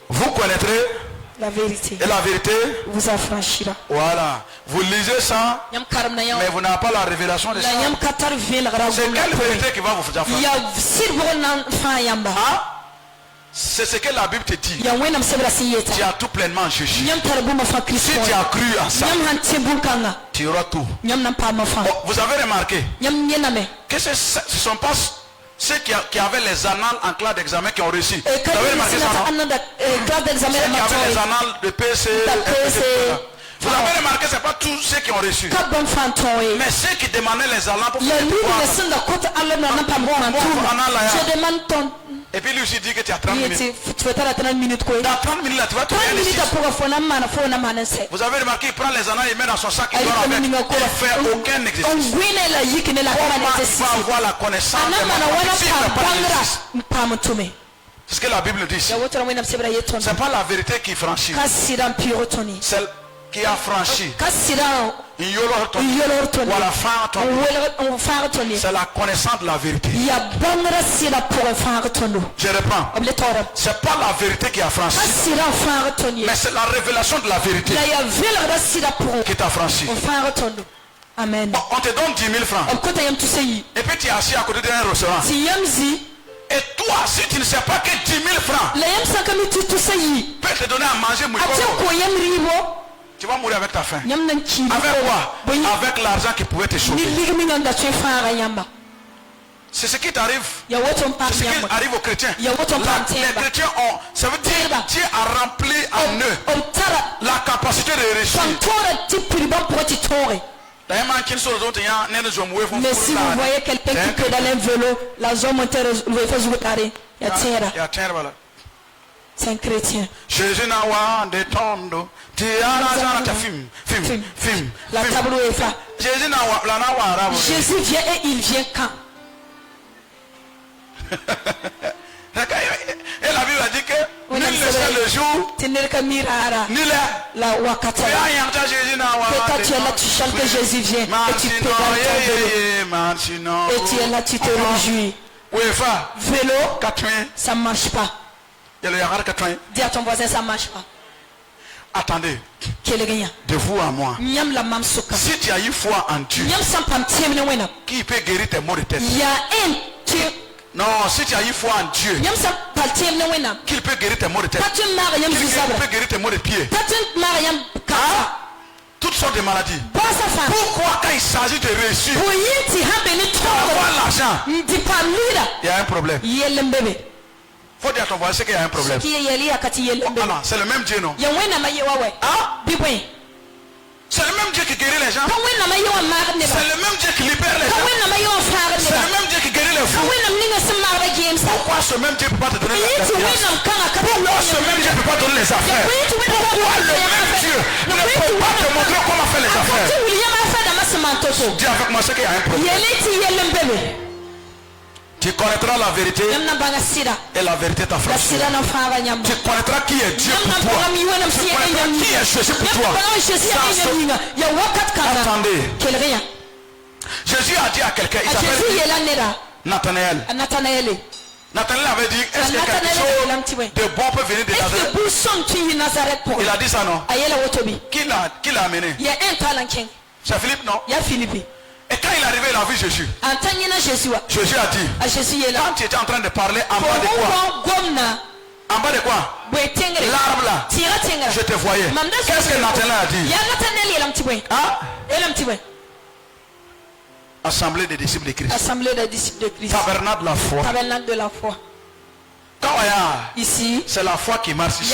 Vous connaîtrez la vérité. Et la vérité vous affranchira. Voilà. Vous lisez ça, mais vous n'avez pas la révélation de ça. C'est quelle vérité qui va vous faire affranchir? C'est ce que la Bible te dit. Tu as tout pleinement en Jésus. Si tu as cru à ça, tu auras tout. Vous avez remarqué que ce ne sont pas ceux qui avaient les annales en classe d'examen qui ont réussi. Vous avez remarqué ça, non? Ceux qui avaient les annales de PC, vous avez remarqué, ce n'est pas tous ceux qui ont reçu. Mais ceux qui demandaient les annales pour faire Et puis lui aussi dit que tu as 30 minutes. Tu vas t'arrêter 30 minutes quoi. Dans 30 minutes là, tu vas trouver un exercice. Vous avez remarqué, il prend les anneaux, il met dans son sac, il dort avec. Il ne fait aucun exercice. Comment il va avoir la connaissance de la c'est ce que la Bible dit. C'est pas la vérité qui franchit. Celle qui a franchi. C'est la connaissance de la vérité. Je reprends. C'est pas la vérité qui a franchi, mais c'est la révélation de la vérité qui t'a franchi. Amen. On te donne 10 000 francs. Et puis tu es assis à côté d'un restaurant. Et toi, si tu ne sais pas que 10 000 francs peut te donner à manger, tu vas mourir avec ta faim. Avec quoi? Avec l'argent qui pouvait te chauffer. C'est ce qui t'arrive. C'est ce qui arrive aux chrétiens. Les chrétiens ont, ça veut dire Dieu a rempli en eux la capacité de réussir. Mais si vous voyez quelqu'un qui peut dans un vélo, la zone c'est un chrétien. Jésus n'a pas de tondo. La table est fa. Jésus vient et il vient quand? Et la Bible a dit que nul ne sait le jour ni la wakata. Quand tu es là, tu chantes que Jésus vient et tu peux et tu es là, tu te réjouis. Vélo, ça ne marche pas. Dis à ton voisin, ça ne marche pas. Attendez, de vous à moi, si tu as eu foi en Dieu, qui peut guérir tes maux de tête? Non, si tu as eu foi en Dieu, qu'il peut guérir tes maux de tête, qu'il peut guérir tes maux de pied, toutes sortes de maladies. Pourquoi quand il s'agit de réussir, avoir l'argent, il y a un problème? Faut dire à ton voisin qu'il y a un problème. C'est le même Dieu, non? C'est le même Dieu qui guérit les gens. C'est le même Dieu qui libère les gens. C'est le même Dieu qui guérit les fous. Pourquoi ce même Dieu ne peut pas te donner la confiance? Pourquoi ce même Dieu ne peut pas te donner les affaires? Pourquoi le même Dieu ne peut pas te montrer comment faire les affaires? Dis avec moi ce qu'il y a un problème. Tu connaîtras la vérité et la vérité t'affranchit. Tu connaîtras qui est Dieu pour toi. Tu connaîtras qui est Jésus pour toi. Attendez. Jésus a dit à quelqu'un, il s'appelle Nathanaël. Nathanaël avait dit, est-ce que quelque chose de bon peut venir de Nazareth? Il a dit ça, non? Qui l'a amené? C'est Philippe, non? Et quand il est arrivé, il a vu Jésus. Jésus a dit, quand tu étais en train de parler en bas de quoi? En bas de quoi? L'arbre là. Je te voyais. Qu'est-ce que Nathanaël a dit? Assemblée des disciples de Christ. Tabernacle de la foi. Ici, c'est la foi qui marche ici.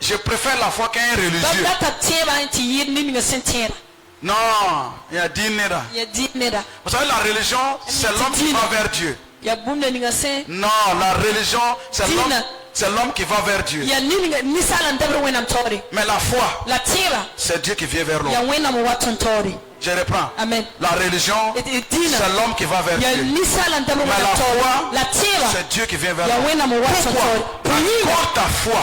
Je préfère la foi qu'un religieux. Non, il y a 10 nera. Vous savez, la religion, c'est l'homme qui va vers Dieu. Non, la religion, c'est l'homme qui va vers Dieu. Mais la foi, c'est Dieu qui vient vers l'homme. Je reprends. Amen. La religion, c'est l'homme qui va vers Dieu. Mais la foi, c'est Dieu qui vient vers l'homme. Pourquoi? Accorde ta foi.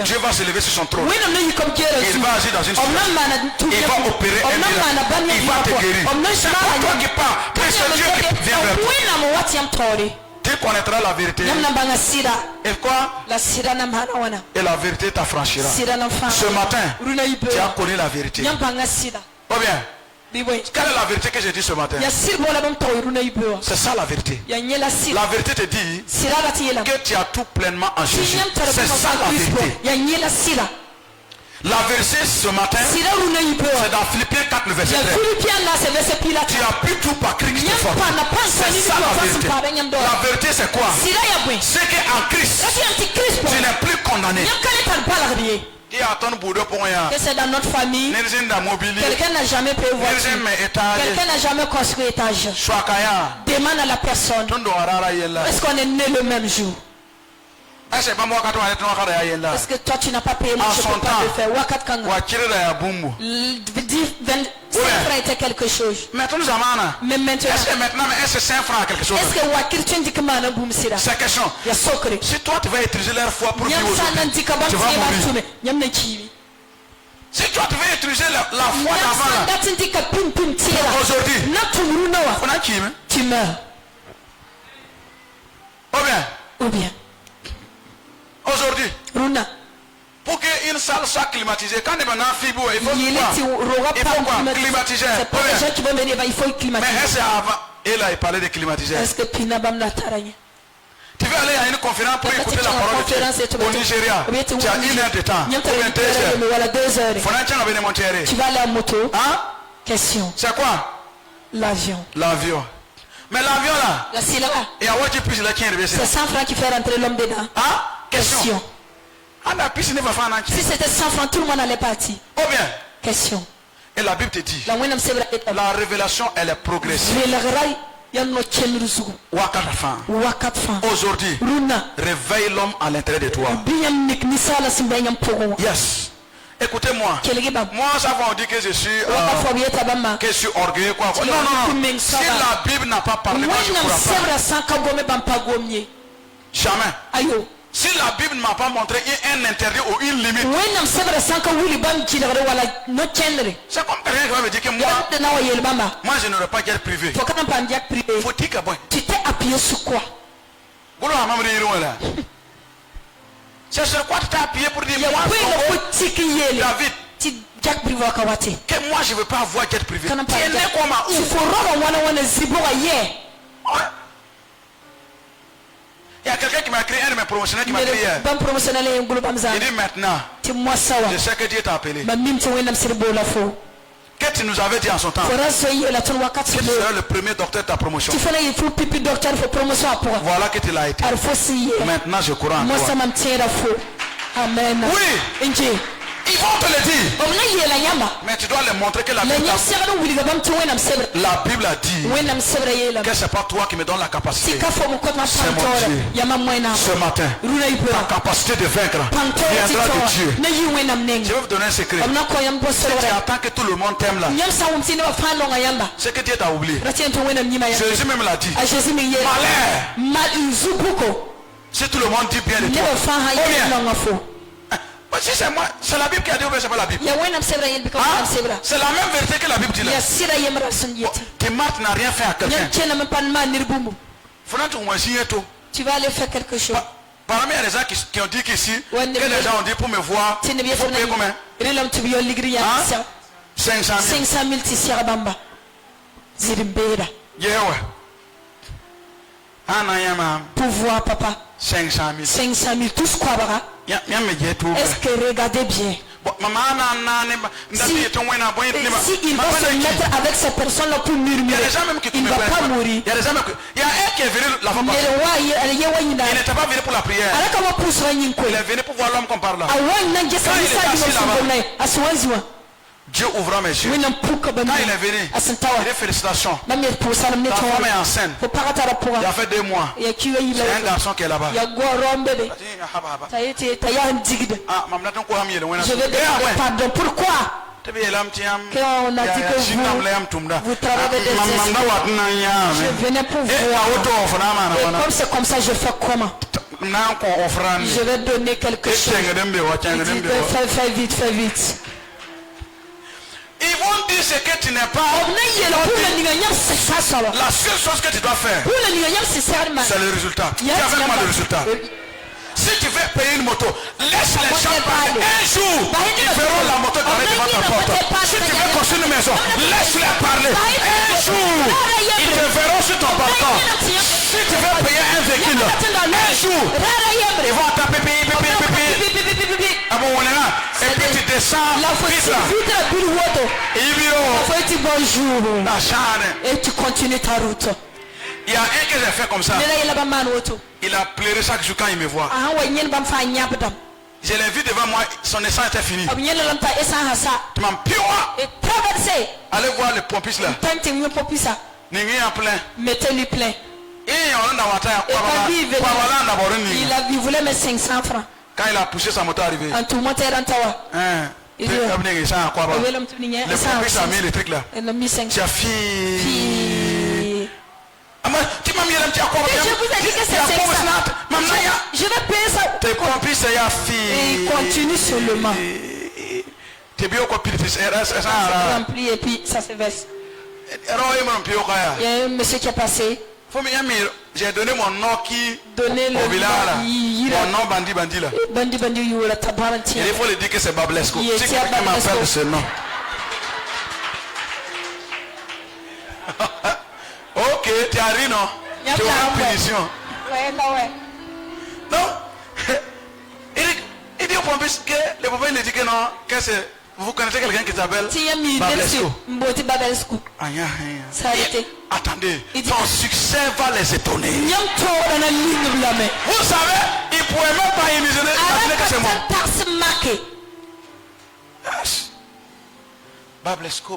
Dieu va se lever sur son trône. Il va agir dans une situation. Il va opérer un miracle. Il va te guérir. C'est pas toi qui parles, mais c'est Dieu qui vient vers toi. Tu connaîtras la vérité. Et quoi? Et la vérité t'affranchira. Ce matin, tu as connu la vérité. Oh bien. Quelle est la vérité que j'ai dit ce matin? C'est ça la vérité. La vérité te dit que tu as tout pleinement en Jésus. C'est ça la vérité. La vérité ce matin, c'est dans Philippiens 4, le verset 13. Tu as pu tout par Christ. C'est ça la vérité. La vérité c'est quoi? C'est qu'en Christ, tu n'es plus condamné. Que c'est dans notre famille. Quelqu'un n'a jamais payé voiture. Quelqu'un n'a jamais construit étage. Demande à la personne. Est-ce qu'on est né le même jour? Est-ce que toi tu n'as pas payé, moi je ne peux pas le faire? Wakat Kanga. 5 francs était quelque chose. Mais maintenant, est-ce que 5 francs quelque chose? Est-ce que Wakil tu dis que mana boum sira? C'est question. Si toi tu vas utiliser leur foi pour vivre aujourd'hui, tu vas mourir. Si toi tu veux utiliser la foi d'avant aujourd'hui, tu meurs. Ou bien. Aujourd'hui, pour qu'une salle soit climatisée, quand on a un fibre, il faut climatiser. C'est pas les gens qui vont venir, il faut climatiser. Mais est-ce qu'avant, il parlait de climatiser? Est-ce que Pinabam n'a taragné? Tu veux aller à une conférence pour écouter la parole de Dieu au Nigeria? Tu as 1 heure de temps. Ou bien 2 heures. Tu vas aller en moto. Hein? Question. C'est quoi? L'avion. L'avion. Mais l'avion là, c'est 100 francs qui fait rentrer l'homme dedans. Hein? Question. Si c'était 100 francs, tout le monde allait partir. Oh bien. Question. Et la Bible te dit, la révélation elle est progressive. Aujourd'hui, réveille l'homme à l'intérieur de toi. Yes. Écoutez-moi. Moi, ça va dire que je suis orgueilleux. Quoi. Non. Si la Bible n'a pas parlé, moi je ne crois pas. Jamais. Si la Bible ne m'a pas montré un interdit ou une limite, c'est comme quelqu'un qui va me dire que moi je n'aurais pas guerre privée. Faut dire que bon. Tu t'es appuyé sur quoi? C'est sur quoi tu t'es appuyé pour dire moi David que moi je ne veux pas avoir guerre privée. Il y a quelqu'un qui m'a écrit, un de mes promotionnels qui m'a écrit hier. Il dit maintenant, je sais que Dieu t'a appelé. Qu'est-ce que tu nous avais dit en son temps? Que tu seras le premier docteur de ta promotion. Voilà que tu l'as été. Maintenant je crois en toi. Amen. Oui. Ils vont te le dire. Mais tu dois leur montrer que la Bible a dit que ce n'est pas toi qui me donne la capacité. C'est mon Dieu. Ce matin, la capacité de vaincre viendra de Dieu. Je vais vous donner un secret. Si tu attends que tout le monde t'aime là, c'est que Dieu t'a oublié. Jésus même l'a dit. Malheur. Si tout le monde dit bien de toi. Si c'est moi, c'est la Bible qui a dit ou bien c'est pas la Bible? C'est la même vérité que la Bible dit là. Que Marthe n'a rien fait à quelqu'un. Tu vas aller faire quelque chose. Parmi les gens qui ont dit qu'ici, que les gens ont dit pour me voir, il faut payer combien? 500 000. Pouvoir, papa. 500 000. 500 000, tous quoi, bara? Est-ce que regardez bien? Si il va se mettre avec ces personnes-là pour murmurer, il ne va pas mourir. Il y a un qui est venu la fois passée. Il n'était pas venu pour la prière. Il est venu pour voir l'homme qu'on parle là. Dieu ouvra mes yeux. Quand il est venu, il dit félicitations. Ta femme est enceinte. Il a fait 2 mois. C'est un garçon qui est là-bas. Je vais demander pardon. Pourquoi? Qu'on a dit que vous travaillez des esprits. Je venais pour voir. Et comme c'est comme ça, je fais comment? Je vais donner quelque chose. Fais vite, fais vite. Ils vont dire ce que tu n'es pas. La seule chose que tu dois faire, c'est le résultat. Tu as avec moi le résultat. Si tu veux payer une moto, laisse les gens parler. Un jour, ils verront la moto garée devant ta porte. Si tu veux construire une maison, laisse-les parler. Un jour, ils te verront sur ton balcon. Si tu veux payer un véhicule, un jour, ils vont taper pipi. Ah bon, on est là. Et puis tu descends et tu continues ta route. Il y a un que j'ai fait comme ça. Il a pleuré chaque jour quand il me voit. Je l'ai vu devant moi, son essence était fini. Tu m'as traversé. Allez voir le pompiste là. N'ayez en plein. Mettez-lui plein. Et il voulait mettre 500 francs. Quand il a poussé sa moto arrivée. En tout monter en tawa. Le pompiste a mis le truc là. Tu as fille. Tu m'as mis un petit accord. Je vous ai dit que c'est 500. Je vais payer ça. Tes pompistes, il y a fille. Et il continue seulement. T'es bien au copier. Ça rempli et puis ça se verse. Il y a un monsieur qui est passé. J'ai donné mon nom qui au village là. Mon nom Bandi là. Bandi il faut le dire que c'est Bablesco. C'est quelqu'un m'appelle de ce nom. Ok, tu as ri non? Tu as une punition. Ouais. Non. Il dit au pompiste que le pompiste il dit que non, que c'est. Vous connaissez quelqu'un qui s'appelle Babelesco. Ça a été. Attendez, ton succès va les étonner. Vous savez, il ne pourrait même pas imaginer que c'est moi. Bablesco.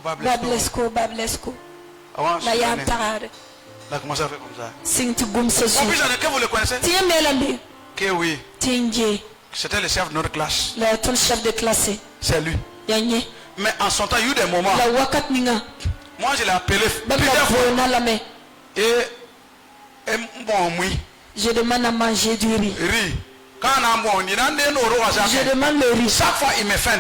Il a commencé à faire comme ça. En plus, que vous le connaissez? Que oui. C'était le chef de notre classe. Ton chef de classe. C'est lui. Mais en son temps, il y a eu des moments. Moi, je l'ai appelé plusieurs fois. Et bon, oui. Je demande à manger du riz. Quand on a bon, je demande le riz. Chaque fois, il me fait.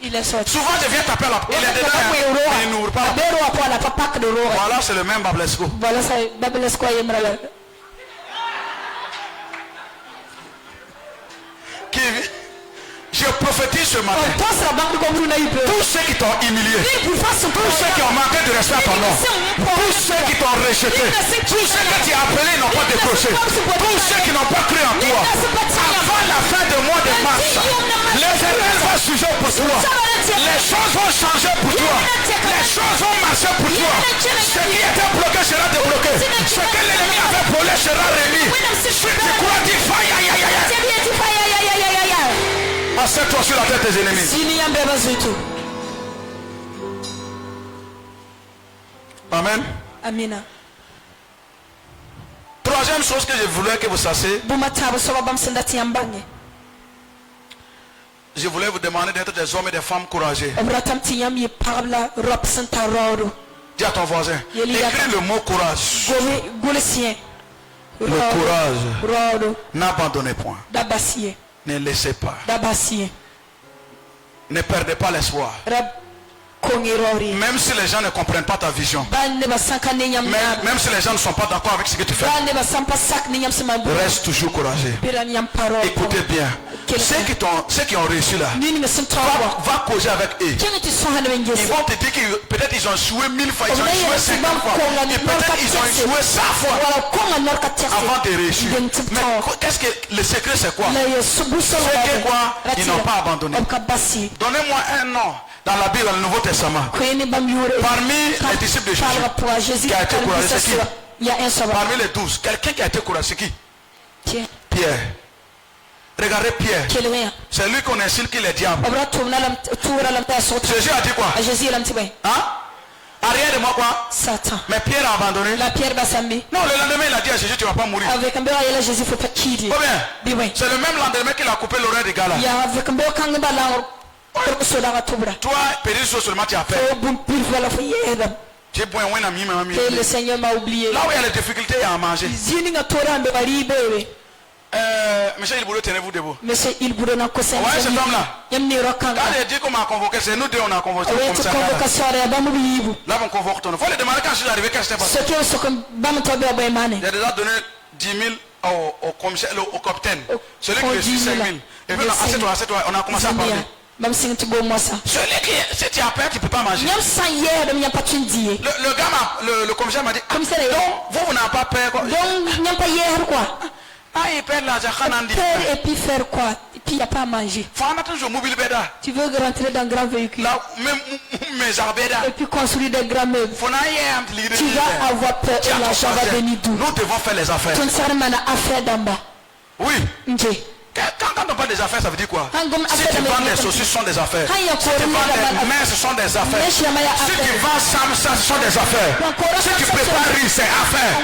Il est sorti. Souvent, je viens taper la porte. Il est dedans. Il n'ouvre pas. Voilà, c'est le même Bablesco. Voilà, c'est Bablesco. Je prophétise ce matin. Tous ceux qui t'ont humilié, tous ceux qui ont manqué de respect à ton nom, tous ceux qui t'ont rejeté, tous ceux que tu as appelés n'ont pas décroché, tous ceux qui n'ont pas cru en toi, avant la fin du mois de mars, l'Éternel va suivre pour toi. Les choses vont changer pour toi. Les choses vont marcher pour toi. Ce qui était bloqué sera débloqué. Ce que l'ennemi avait volé sera remis. Si tu crois, dis faille, aïe, aïe, aïe. Assieds-toi sur la tête des ennemis. Amen. Amina. Troisième chose que je voulais que vous sachiez. Je voulais vous demander d'être des hommes et des femmes courageux. Dis à ton voisin. Écris le mot courage. Le courage. N'abandonnez point. Ne laissez pas. Ne perdez pas l'espoir. Même si les gens ne comprennent pas ta vision. Même si les gens ne sont pas d'accord avec ce que tu fais. Reste toujours courageux. Écoutez bien. Ceux qui ont réussi là, va causer avec eux. Ils vont te dire que peut-être ils ont joué 1000 fois, ils ont joué 50 fois. Et peut-être ils ont joué 100 fois avant de réussir. Mais qu'est-ce que le secret c'est quoi? C'est que quoi? Ils n'ont pas abandonné. Donnez-moi un nom dans la Bible, dans le Nouveau Testament. Parmi les disciples de Jésus, qui a été courageux, c'est qui? Parmi les 12, quelqu'un qui a été courageux, c'est qui? Pierre. Regardez Pierre. C'est lui qu'on insulte qui est le diable. Jésus a dit quoi? Hein? Arrière de moi quoi? Satan. Mais Pierre a abandonné. Non, le lendemain il a dit à Jésus, tu ne vas pas mourir. Avec un bien, c'est le même lendemain qu'il a coupé l'oreille des gars là. Toi, petit seulement tu as peur. Le Seigneur m'a oublié. Là où il y a les difficultés, il y a à manger. Monsieur Ilboulou, tenez-vous debout. Monsieur Ilboulou, n'a pas cet homme-là. Quand il dit qu'on m'a convoqué, c'est nous deux on a convoqué. Là, on convoque ton nom. Il faut le demander quand je suis arrivé, quand j'étais passé. J'ai déjà donné 10 000 au commissaire, au capitaine. Celui qui reçut 5 000. Et puis, assieds-toi, on a commencé à parler. Celui qui, si tu as peur, tu ne peux pas manger. Le gars, le commissaire m'a dit, donc, vous n'avez pas peur. Ah, il perd l'argent. Et puis faire quoi? Et puis il n'y a pas à manger. Tu veux rentrer dans un grand véhicule. Et puis construire des grands meubles. Tu vas avoir peur et l'argent va venir d'où? Nous devons faire les affaires. Tu ne sais pas affaire d'en bas. Oui. Quand on parle des affaires, ça veut dire quoi? Si tu vends des saucisses, ce sont des affaires. Si tu vends des mains, ce sont des affaires. Si tu vends ça, ce sont des affaires. Si tu prépares riz, c'est affaire.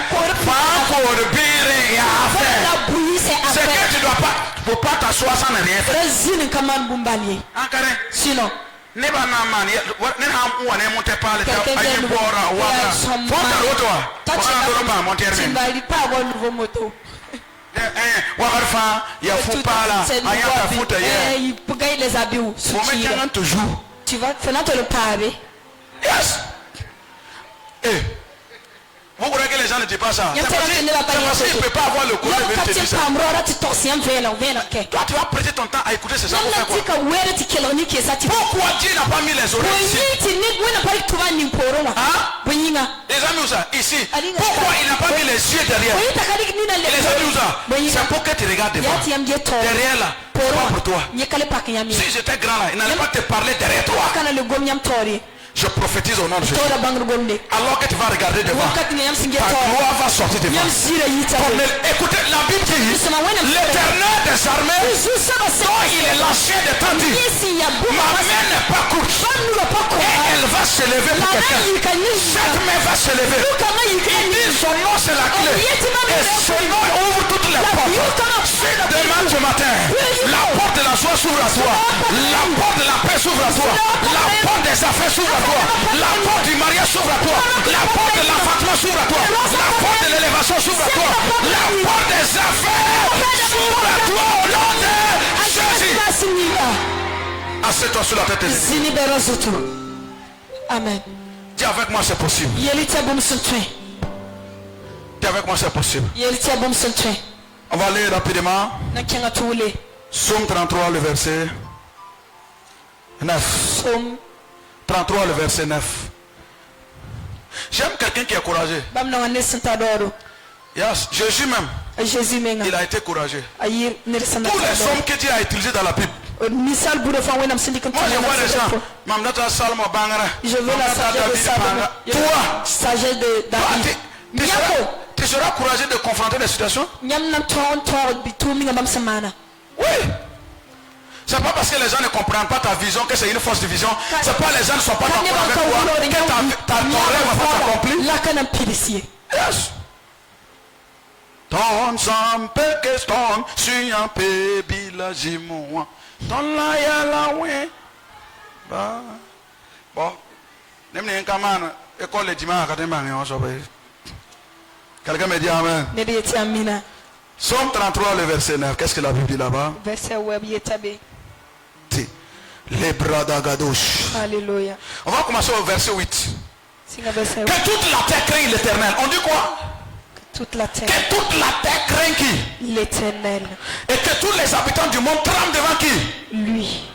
C'est que tu ne dois pas t'asseoir sans rien faire. Sinon, tu vas faire le pavé. Yes. Vous croyez que les gens ne disent pas ça? C'est parce qu'il ne peut pas avoir le courage de venir te dire ça. Toi, tu vas prêter ton temps à écouter ces gens pour faire quoi? Pourquoi Dieu n'a pas mis les oreilles ici? Hein? Les amis où ça? Ici. Pourquoi il n'a pas mis les yeux derrière? Les amis où ça? C'est pour que tu regardes devant. Derrière là. C'est pas pour toi. Si j'étais grand là, il n'allait pas te parler derrière toi. Je prophétise au nom de Jésus. Alors que tu vas regarder devant, ta gloire va sortir devant. Écoutez, la Bible dit, l'Éternel des armées, dont il est l'ancien des temps dit, ma main n'est pas courte, et elle va se lever pour quelqu'un. Cette main va se lever. Il dit, son nom c'est la clé. Et son nom ouvre toutes les portes. Demain ce matin, la porte de la joie s'ouvre à toi. La porte de la paix s'ouvre à toi. La porte des affaires s'ouvre à toi. La porte du mariage s'ouvre à toi. La porte de l'enfantement s'ouvre à toi. La porte de l'élévation s'ouvre à toi. La porte des affaires s'ouvre à toi au nom de Jésus. Assieds-toi sur la tête de Dieu. Amen. Dis avec moi c'est possible. Dis avec moi c'est possible. On va lire rapidement. Psaume 33 le verset 9. 33 le verset 9. J'aime quelqu'un qui est courageux. Yes. Jésus même. Il a été courageux. Tous les sommes que Dieu a utilisés dans la Bible. Moi je vois des gens. Je veux la sagesse de David. Toi, tu seras courageux de confronter les situations? Oui. C'est pas parce que les gens ne comprennent pas ta vision que c'est une fausse vision. C'est pas les gens ne sont pas d'accord avec toi que ta rêve va pas s'accomplir. Yes. Ton sang que stone sur un peu bilagimo. Ton la ya la ouais. Bon. N'aime pas man école le dimanche à quelqu'un me dit amen. Psaume 33 le verset 9. Qu'est-ce que la Bible dit là-bas? Verset web yetabé. Les bras d'Agadosh. Alléluia. On va commencer au verset 8. Que toute la terre craigne l'Éternel. On dit quoi? Toute la terre. Que toute la terre craigne qui? L'Éternel. Et que tous les habitants du monde tremblent devant qui? Lui.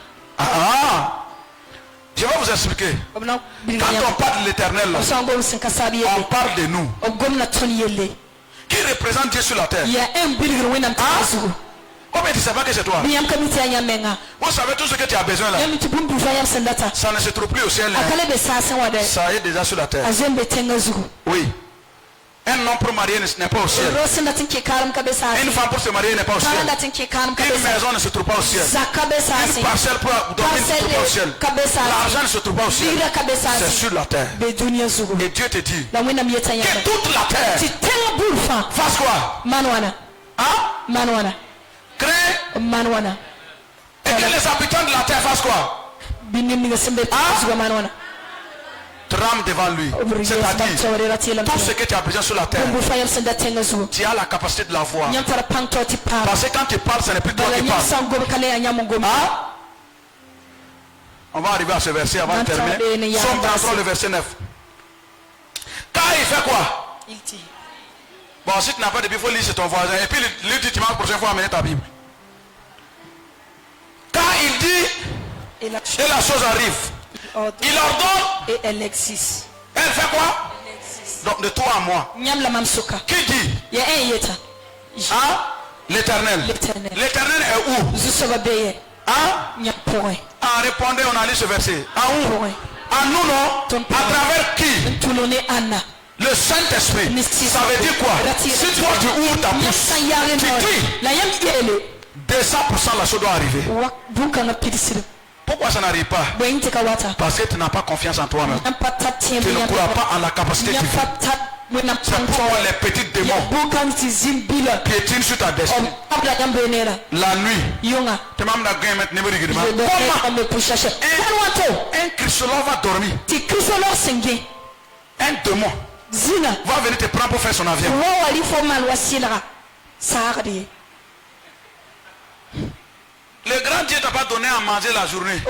Je vais vous expliquer. Quand on parle de l'Éternel, on parle de nous. Qui représente Dieu sur la terre? Oh mais tu ne sais pas que c'est toi. Vous savez tout ce que tu as besoin là. Ça ne se trouve plus au ciel. Ça est déjà sur la terre. Oui. Un homme pour marier n'est pas au ciel. Une femme pour se marier n'est pas au ciel. Une maison ne se trouve pas au ciel. Une parcelle pour dormir ne se trouve pas au ciel. L'argent ne se trouve pas au ciel. C'est sur la terre. Et Dieu te dit que toute la terre fasse quoi? Hein? Crée. Et que les habitants de la terre fassent quoi? Tremble devant lui. C'est-à-dire tout ce que tu as besoin sur la terre, tu as la capacité de la voir. Parce que quand tu parles, ce n'est plus toi qui parles. On va arriver à ce verset avant de terminer. Psaume 33 le verset 9. Quand il fait quoi? Il dit. Bon, si tu n'as pas de Bible, il faut lire chez ton voisin. Et puis lui dit dimanche prochain, il faut amener ta Bible. Quand il dit et la chose arrive, il ordonne et elle existe. Elle fait quoi? Elle existe. Donc de toi à moi. Qui dit? L'Éternel. L'Éternel est où? En répondant, on a lu ce verset. En où? En nous non? À travers qui? Le Saint-Esprit, ça veut dire quoi? Si toi tu ouvres ta bouche, tu cries, 200% la chose doit arriver. Pourquoi ça n'arrive pas? Parce que tu n'as pas confiance en toi-même. Tu ne crois pas en la capacité divine. C'est pourquoi les petits démons piétinent sur ta destinée. La nuit, un chrysolore va dormir. Un démon va venir te prendre pour faire son avion. Le grand Dieu t'a pas donné à manger la journée.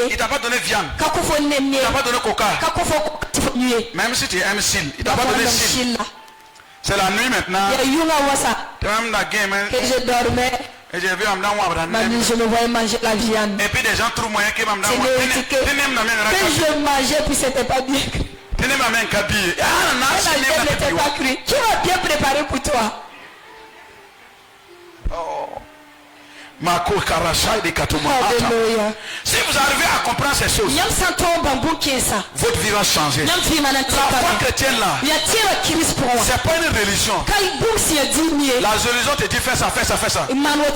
Il t'a pas donné viande. Il t'a pas donné coca. Même si tu aimes sil, il t'a pas donné sil. C'est la nuit maintenant. Et j'ai vu je me voyais manger la viande. Et puis des gens trouvent moyen que je mangeais puis c'était pas bien. Je n'étais pas cru. Qui m'a bien préparé pour toi? Si vous arrivez à comprendre ces choses, votre vie va changer. La foi chrétienne là, c'est pas une religion. La religion te dit fais ça, fais ça, fais ça. La foi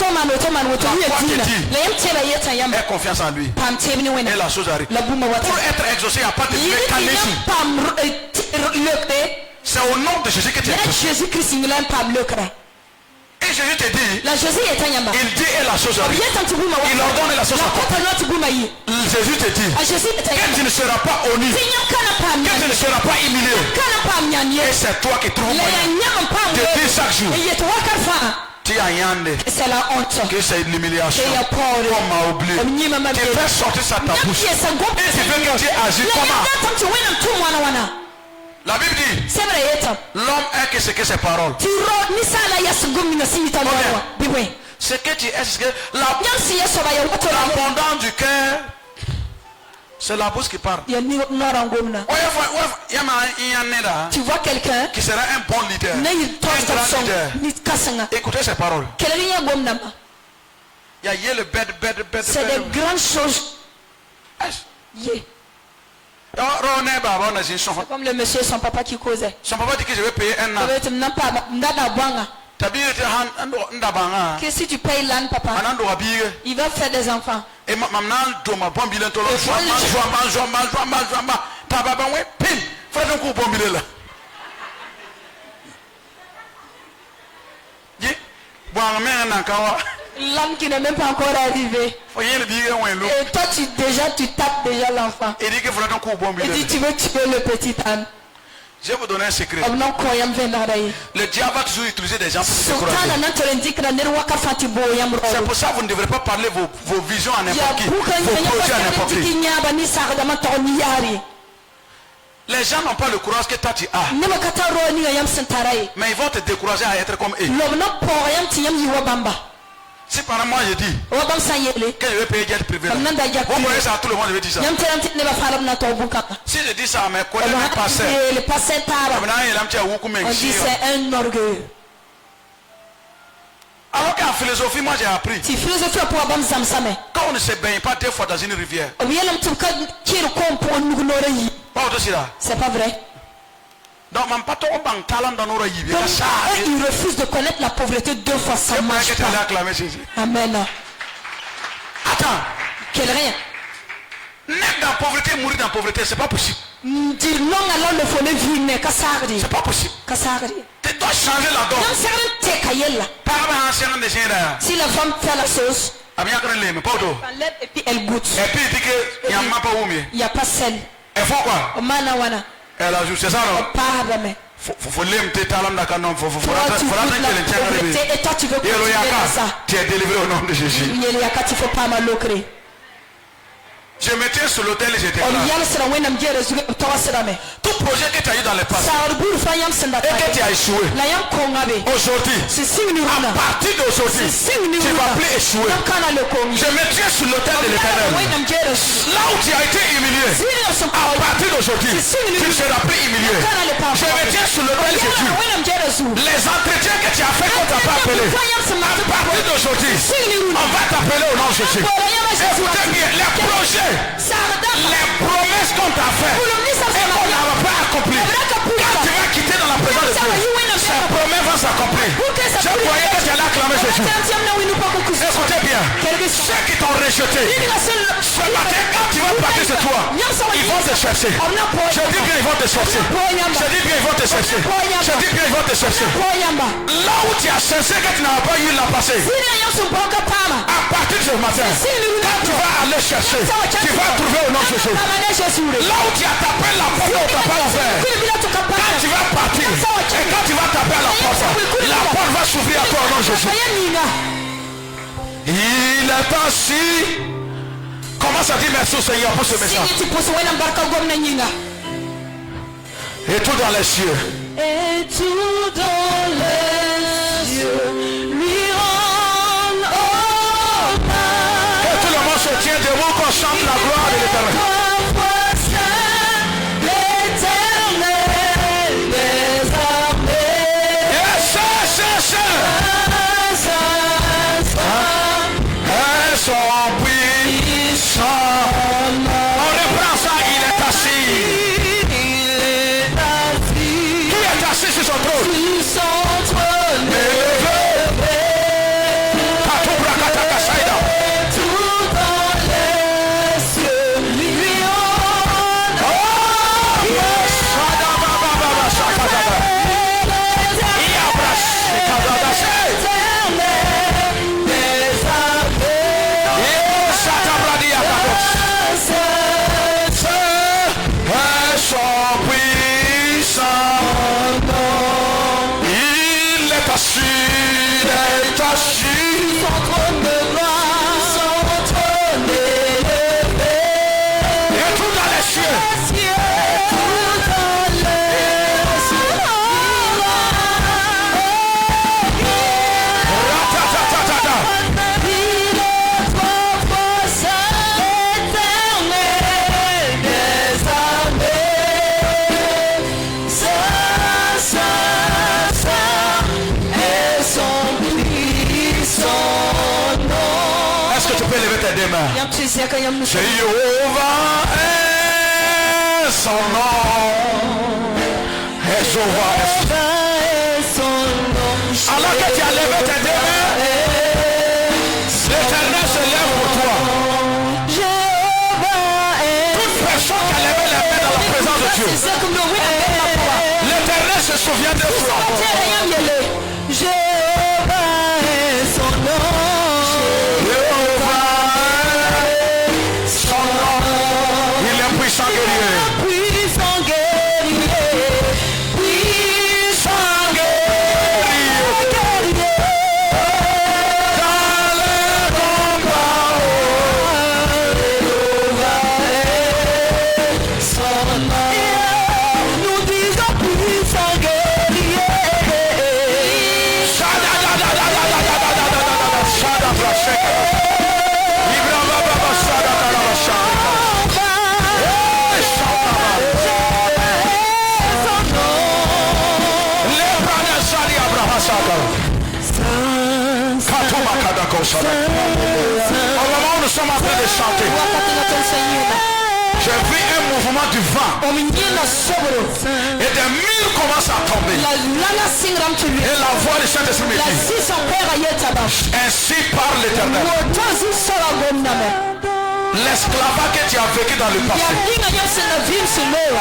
te dit aie confiance en lui. Et la chose arrive. Pour être exaucé, il n'y a pas de mécanisme. C'est au nom de Jésus que tu es exaucé. Et Jésus te dit, il dit et la chose arrive. Il ordonne et la chose arrive. Jésus te dit que tu ne seras pas honni, que tu ne seras pas humilié. Et c'est toi qui trouves moyen de dire chaque jour, tu as yande, c'est la honte, que c'est l'humiliation, qu'on m'a oublié. Tu fais sortir ça de ta bouche. Et tu veux que tu agisses comment? La Bible dit, l'homme est que ce que ses paroles. Ce que tu es, c'est que l'abondance du cœur, c'est la bouche qui parle. Tu vois quelqu'un qui sera un bon leader, un grand leader. Écoutez ses paroles. C'est des grandes choses. C'est comme le monsieur et son papa qui causaient. Son papa dit que je vais payer un an. Que si tu payes l'âne, papa, il va faire des enfants. Et maintenant, L'âme qui n'est même pas encore arrivé. Et toi tu tapes déjà l'enfant. Et dit tu veux tuer le petit âne. Je vais vous donner un secret. Le diable va toujours utiliser des gens pour se décourager. C'est pour ça que vous ne devrez pas parler vos visions à n'importe qui, vos projets à n'importe qui. Les gens n'ont pas le courage que toi tu as. Mais ils vont te décourager à être comme eux. Si par moi je dis que je vais payer jet privé, vous voyez ça à tout le monde, je vais dire ça. Si je dis ça à mes collègues, mes pasteurs, on dit c'est un orgueil. Alors qu'en philosophie, moi j'ai appris. Quand on ne se baigne pas deux fois dans une rivière. C'est pas vrai. Donc, il refuse de connaître la pauvreté deux fois, ça marche pas. Amen. Attends. Quel rien. Naître dans la pauvreté, mourir dans la pauvreté, c'est pas possible. Dire non alors le faut le vivre, c'est pas possible. Tu dois changer la donne. Si la femme fait la sauce, et puis elle goûte. Et puis il dit qu'il n'y a pas sel. Elle fait quoi? Elle ajoute, c'est ça non? Faut l'aimer, et toi tu veux continuer ça. Tu es délivré au nom de Jésus. Il faut pas mal. Je me tiens sur l'autel et je déclare. Tout projet que tu as eu dans le passé et que tu as échoué, aujourd'hui, à partir d'aujourd'hui, tu ne vas plus échouer. Je me tiens sur l'autel de l'Éternel Là où tu as été humilié, à partir d'aujourd'hui, tu ne seras plus humilié. Je me tiens sur le bel Jésus. Les entretiens que tu as fait qu'on t'a pas appelé, à partir d'aujourd'hui, on va t'appeler au nom de Jésus. Écoutez bien, les projets, les promesses qu'on t'a fait et qu'on n'a pas accompli, quand tu vas quitter dans la présence de Dieu, ces promesses vont s'accomplir. Je croyais que tu allais acclamer Jésus. Écoutez bien, ceux qui t'ont rejeté, ce matin quand tu vas partir chez toi, ils vont te chercher. Je dis bien ils vont te chercher. Je dis bien ils vont te chercher. Je dis bien ils vont te chercher. Là où tu as cherché que tu n'as pas eu la passée, à partir de ce matin, quand tu vas aller chercher, tu vas trouver au nom de Jésus. Là où tu as tapé la porte, on t'a pas ouvert. Quand tu vas partir, et quand tu vas taper à la porte va s'ouvrir à toi au nom de Jésus. Il est ainsi. Commence à dire merci au Seigneur pour ce message. Et tout dans les cieux. Et tout dans les cieux lui rend honneur. Que tout le monde se tient debout qu'on chante la gloire de l'Éternel. Jéhovah est son nom. Jéhovah est son nom. Alors que tu as levé tes deux mains, l'Éternel se lève pour toi. Toute personne qui a levé les mains dans la présence de Dieu, l'Éternel se souvient de toi. Jéhovah est son nom. Au moment où nous sommes en train de chanter, j'ai vu un mouvement du vent et des murs commencent à tomber. Et la voix du Saint-Esprit me dit, ainsi parle l'Éternel. L'esclavage que tu as vécu dans le passé,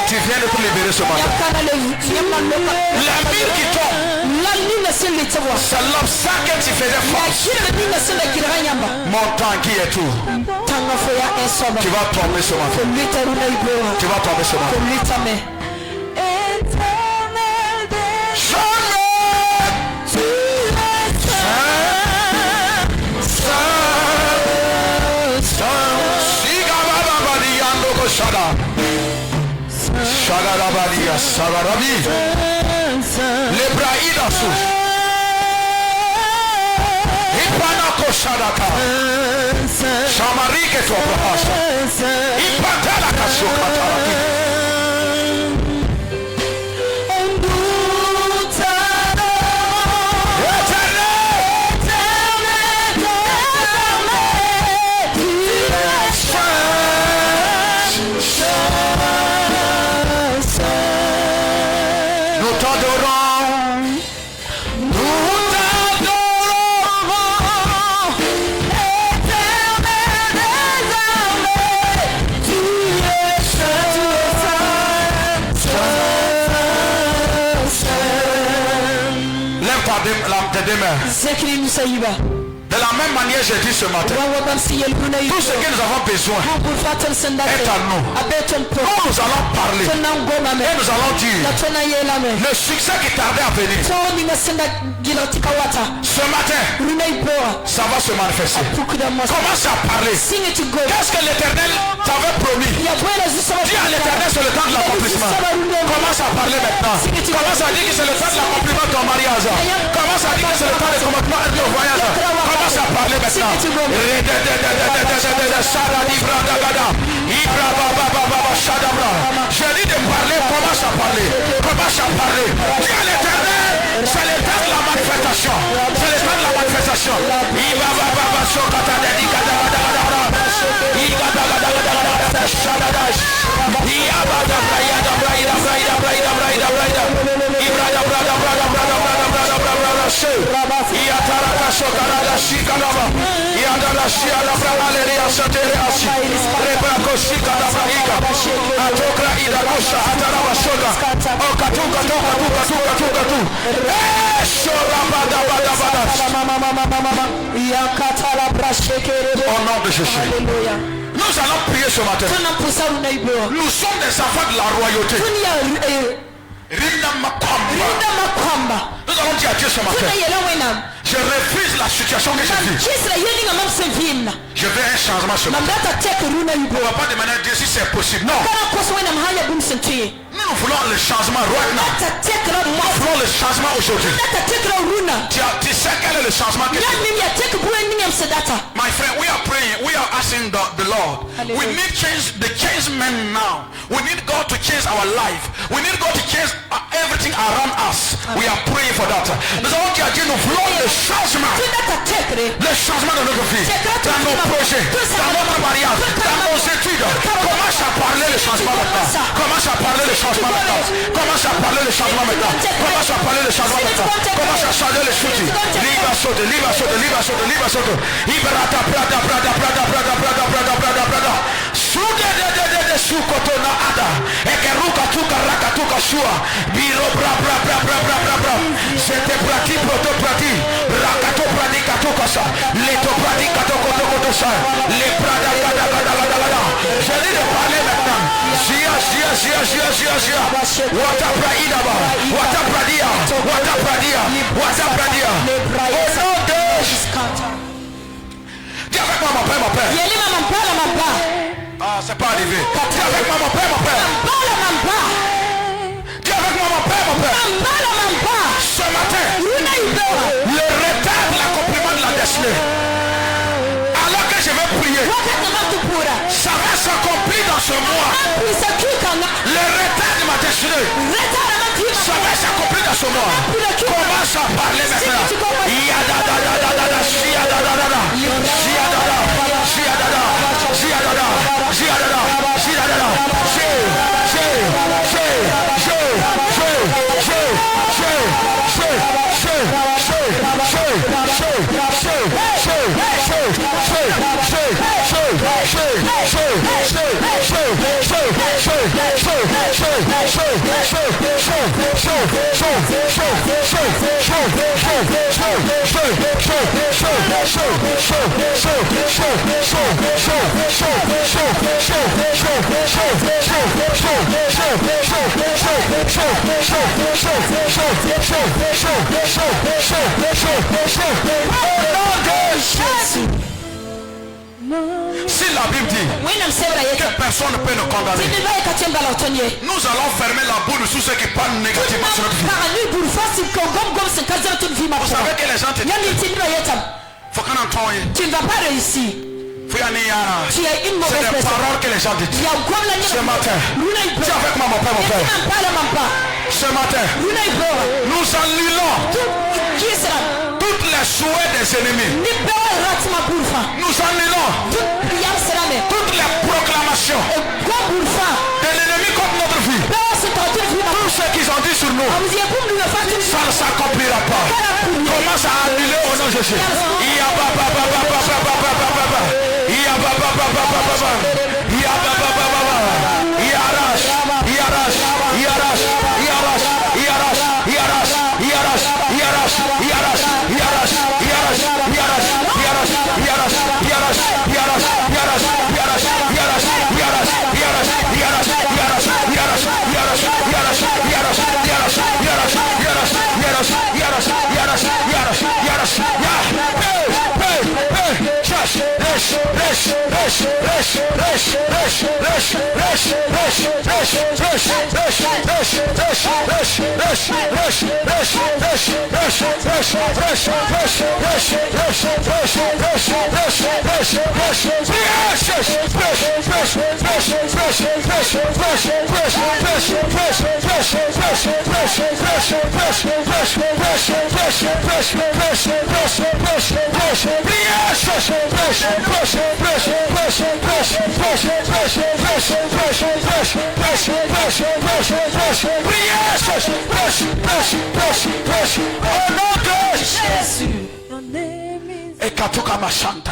tu viens de te libérer ce matin. La mire qui tombe, c'est l'obstacle que tu faisais face. Mon temps qui est tout. Tu vas tomber ce matin. Tu vas tomber ce matin. Shagarabadia Sagarabi Lebraïda Sous Hipanako Shadaka Shamarike Topahasa De la même manière, j'ai dit ce matin, tout ce que nous avons besoin est à nous. Nous allons parler et nous allons dire le succès qui tardait à venir. Ce matin, ça va se manifester. Commence à parler. Qu'est-ce que l'Éternel t'avait promis? Dis à l'Éternel, c'est le temps de l'accomplissement. Commence à parler maintenant. Commence à dire que c'est le temps de l'accomplissement de ton mariage. Commence à dire que c'est le temps de l'accomplissement de ton voyage. Commence à parler maintenant. J'ai dit de parler, commence à parler. Commence à parler. Dis à l'Éternel, c'est le temps de la manifestation. C'est le temps de la manifestation. Au nom de Jésus. Nous allons prier ce matin. Nous sommes des enfants de la royauté. Nous allons dire à Dieu ce matin. Je refuse la situation que je vis. Je veux un changement ce matin. On ne va pas demander à Dieu si c'est possible. Non. Nous voulons le changement right now. Nous voulons le changement aujourd'hui. Tu sais quel est le changement que tu veux? My friend, we are praying. We are asking the Lord. We need the change men now. We need God to change our life. We need God to change everything around us. We are praying for that. Nous allons dire à Dieu, nous voulons le changement. Le changement de notre vie. Dans nos projets, dans notre mariage, dans nos études. Commence à parler le changement maintenant. Commence à parler le changement maintenant. Commence à parler le changement maintenant. Commence à parler le changement maintenant. Commence à changer les choses. Liba sote, liba sote, liba sote, liba sote. Ibrata prada prada prada prada prada prada prada prada. Sude de sukotona ada. Ekeruka tuka raka tuka shua. Biro bra bra bra bra bra bra bra. C'était prati proto prati. Rakato prati katuka sa. Leto prati katoko toko sa. Le prada gada gada gada gada. Je dis de parler maintenant. Sia. Wata praida ba. Wata pradia. Wata pradia. Wata pradia. Au nom de Jésus. Dis avec moi mon père. Ah, c'est pas arrivé. Dis avec moi mon père. Dis avec moi mon père. Ce matin, le retard de l'accomplissement de la destinée. Alors que je vais prier, ça va s'accomplir dans ce mois. Le retard de ma destinée, ça va s'accomplir dans ce mois. Commence à parler maintenant. Si la Bible dit que personne ne peut nous condamner, nous allons fermer la bouche sur ceux qui parlent négativement sur notre vie. Vous savez que les gens te disent, faut qu'on entende. Tu ne vas pas réussir. Tu es une mauvaise personne. C'est des paroles que les gens disent. Ce matin, tu es avec moi, mon père, mon père. Ce matin, nous annulons toutes les souhaits des ennemis. Nous annulons toutes les proclamations de l'ennemi contre notre vie. Tout ce qu'ils ont dit sur nous, ça ne s'accomplira pas. Commence à annuler au nom de Jésus.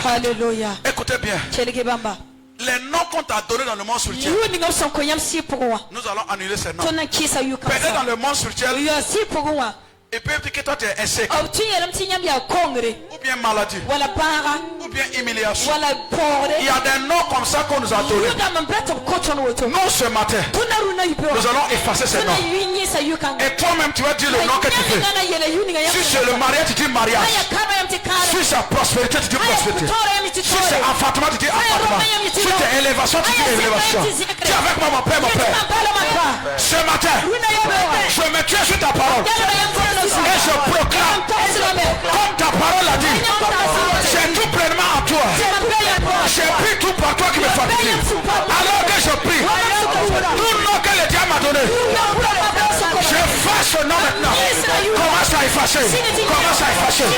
Alléluia. Écoutez bien. Les noms qu'on t'a donnés dans le monde spirituel, nous allons annuler ces noms. Peut-être dans le monde spirituel, et peut-être que toi tu es insecte, ou bien maladie, ou bien humiliation. Il y a des noms comme ça qu'on nous a donnés. Nous ce matin, nous allons effacer ces noms. Et toi-même tu vas dire le nom que tu veux. Si c'est le mariage, tu dis mariage. Si c'est prospérité, tu dis prospérité. Si c'est enfantement, tu dis enfantement. Si c'est élévation, tu dis élévation. Dis avec moi mon père, mon père. Ce matin, je me tiens sur ta parole. Et je proclame, comme ta parole a dit, j'ai tout pleinement en toi. J'ai pris tout par toi qui me fatigue. Alors que je prie, tout nom que le diable m'a donné, j'efface ce nom maintenant. Commence à effacer. Commence à effacer.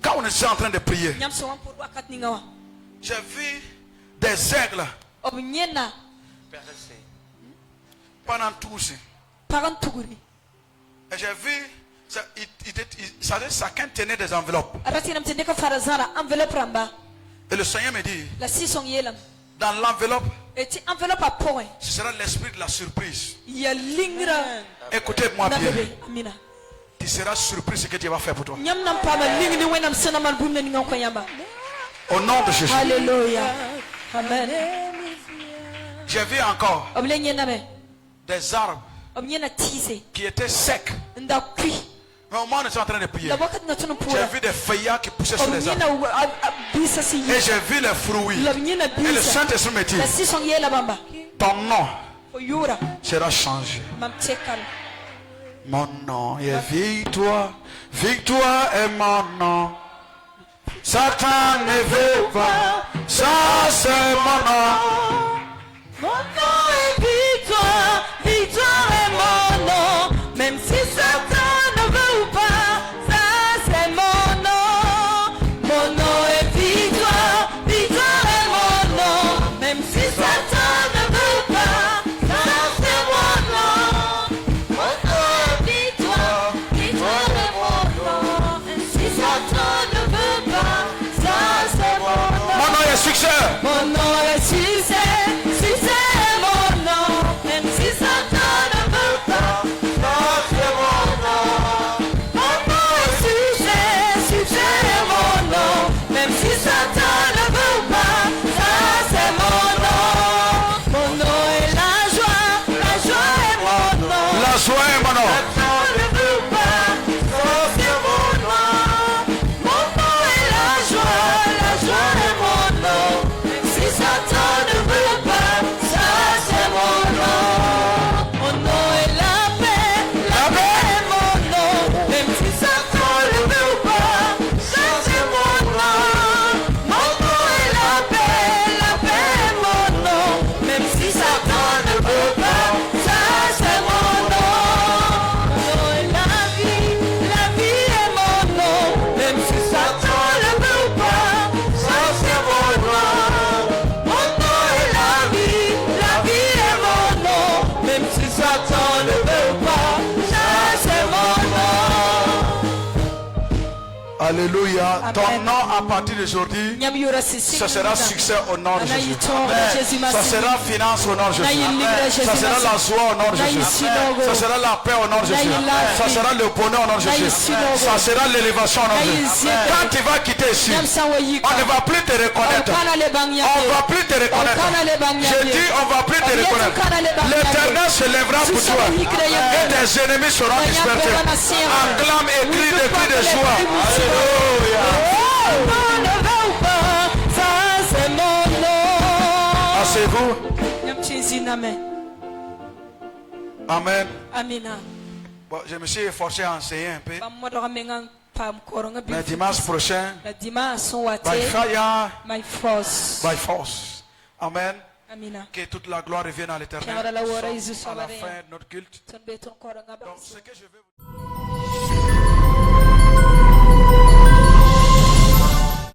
Quand on est en train de prier, j'ai vu des aigles pendant tout ça. Et j'ai vu, chacun tenait des enveloppes. Et le Seigneur me dit, dans l'enveloppe, ce sera l'esprit de la surprise. Écoutez-moi bien. Tu seras surpris ce que Dieu va faire pour toi. Au nom de Jésus. Alléluia. Amen. J'ai vu encore des arbres qui étaient secs. Mais au moment où nous sommes en train de prier, j'ai vu des feuillards qui poussaient sur les arbres. Et j'ai vu les fruits. Et le Saint-Esprit me dit, ton nom sera changé. Mon nom est victoire. Victoire est mon nom. Satan ne veut pas. Ça c'est mon nom. Mon nom est victoire, victoire est mon nom. Même si Satan ne veut pas, ça c'est mon nom. Mon nom est victoire, victoire est mon nom. Même si Satan ne veut pas, ça c'est mon nom. Mon nom est victoire, victoire est mon nom. Même si Satan ne veut pas, ça c'est mon nom. Mon nom est succès. Mon nom est succès. Alléluia. Ton nom à partir d'aujourd'hui, ça sera succès au nom de Jésus. Amen. Ça sera finance au nom de Jésus. Amen. Ça sera la joie au nom de Jésus. Ça sera la paix au nom de Jésus. Ça sera le bonheur au nom de Jésus. Ça sera l'élévation au nom de Jésus. Quand tu vas quitter ici, on ne va plus te reconnaître. On ne va plus te reconnaître. Je dis, on ne va plus te reconnaître. L'Éternel se lèvera pour toi. Et tes ennemis seront dispersés. Acclame et crie des cris de joie. Alléluia. Asseyez-vous. Amen. Bon, je me suis efforcé à enseigner un peu. Mais dimanche prochain, by fire, by force. Amen. Que toute la gloire revienne à l'Éternel. À la fin de notre culte. Donc, ce que je veux vous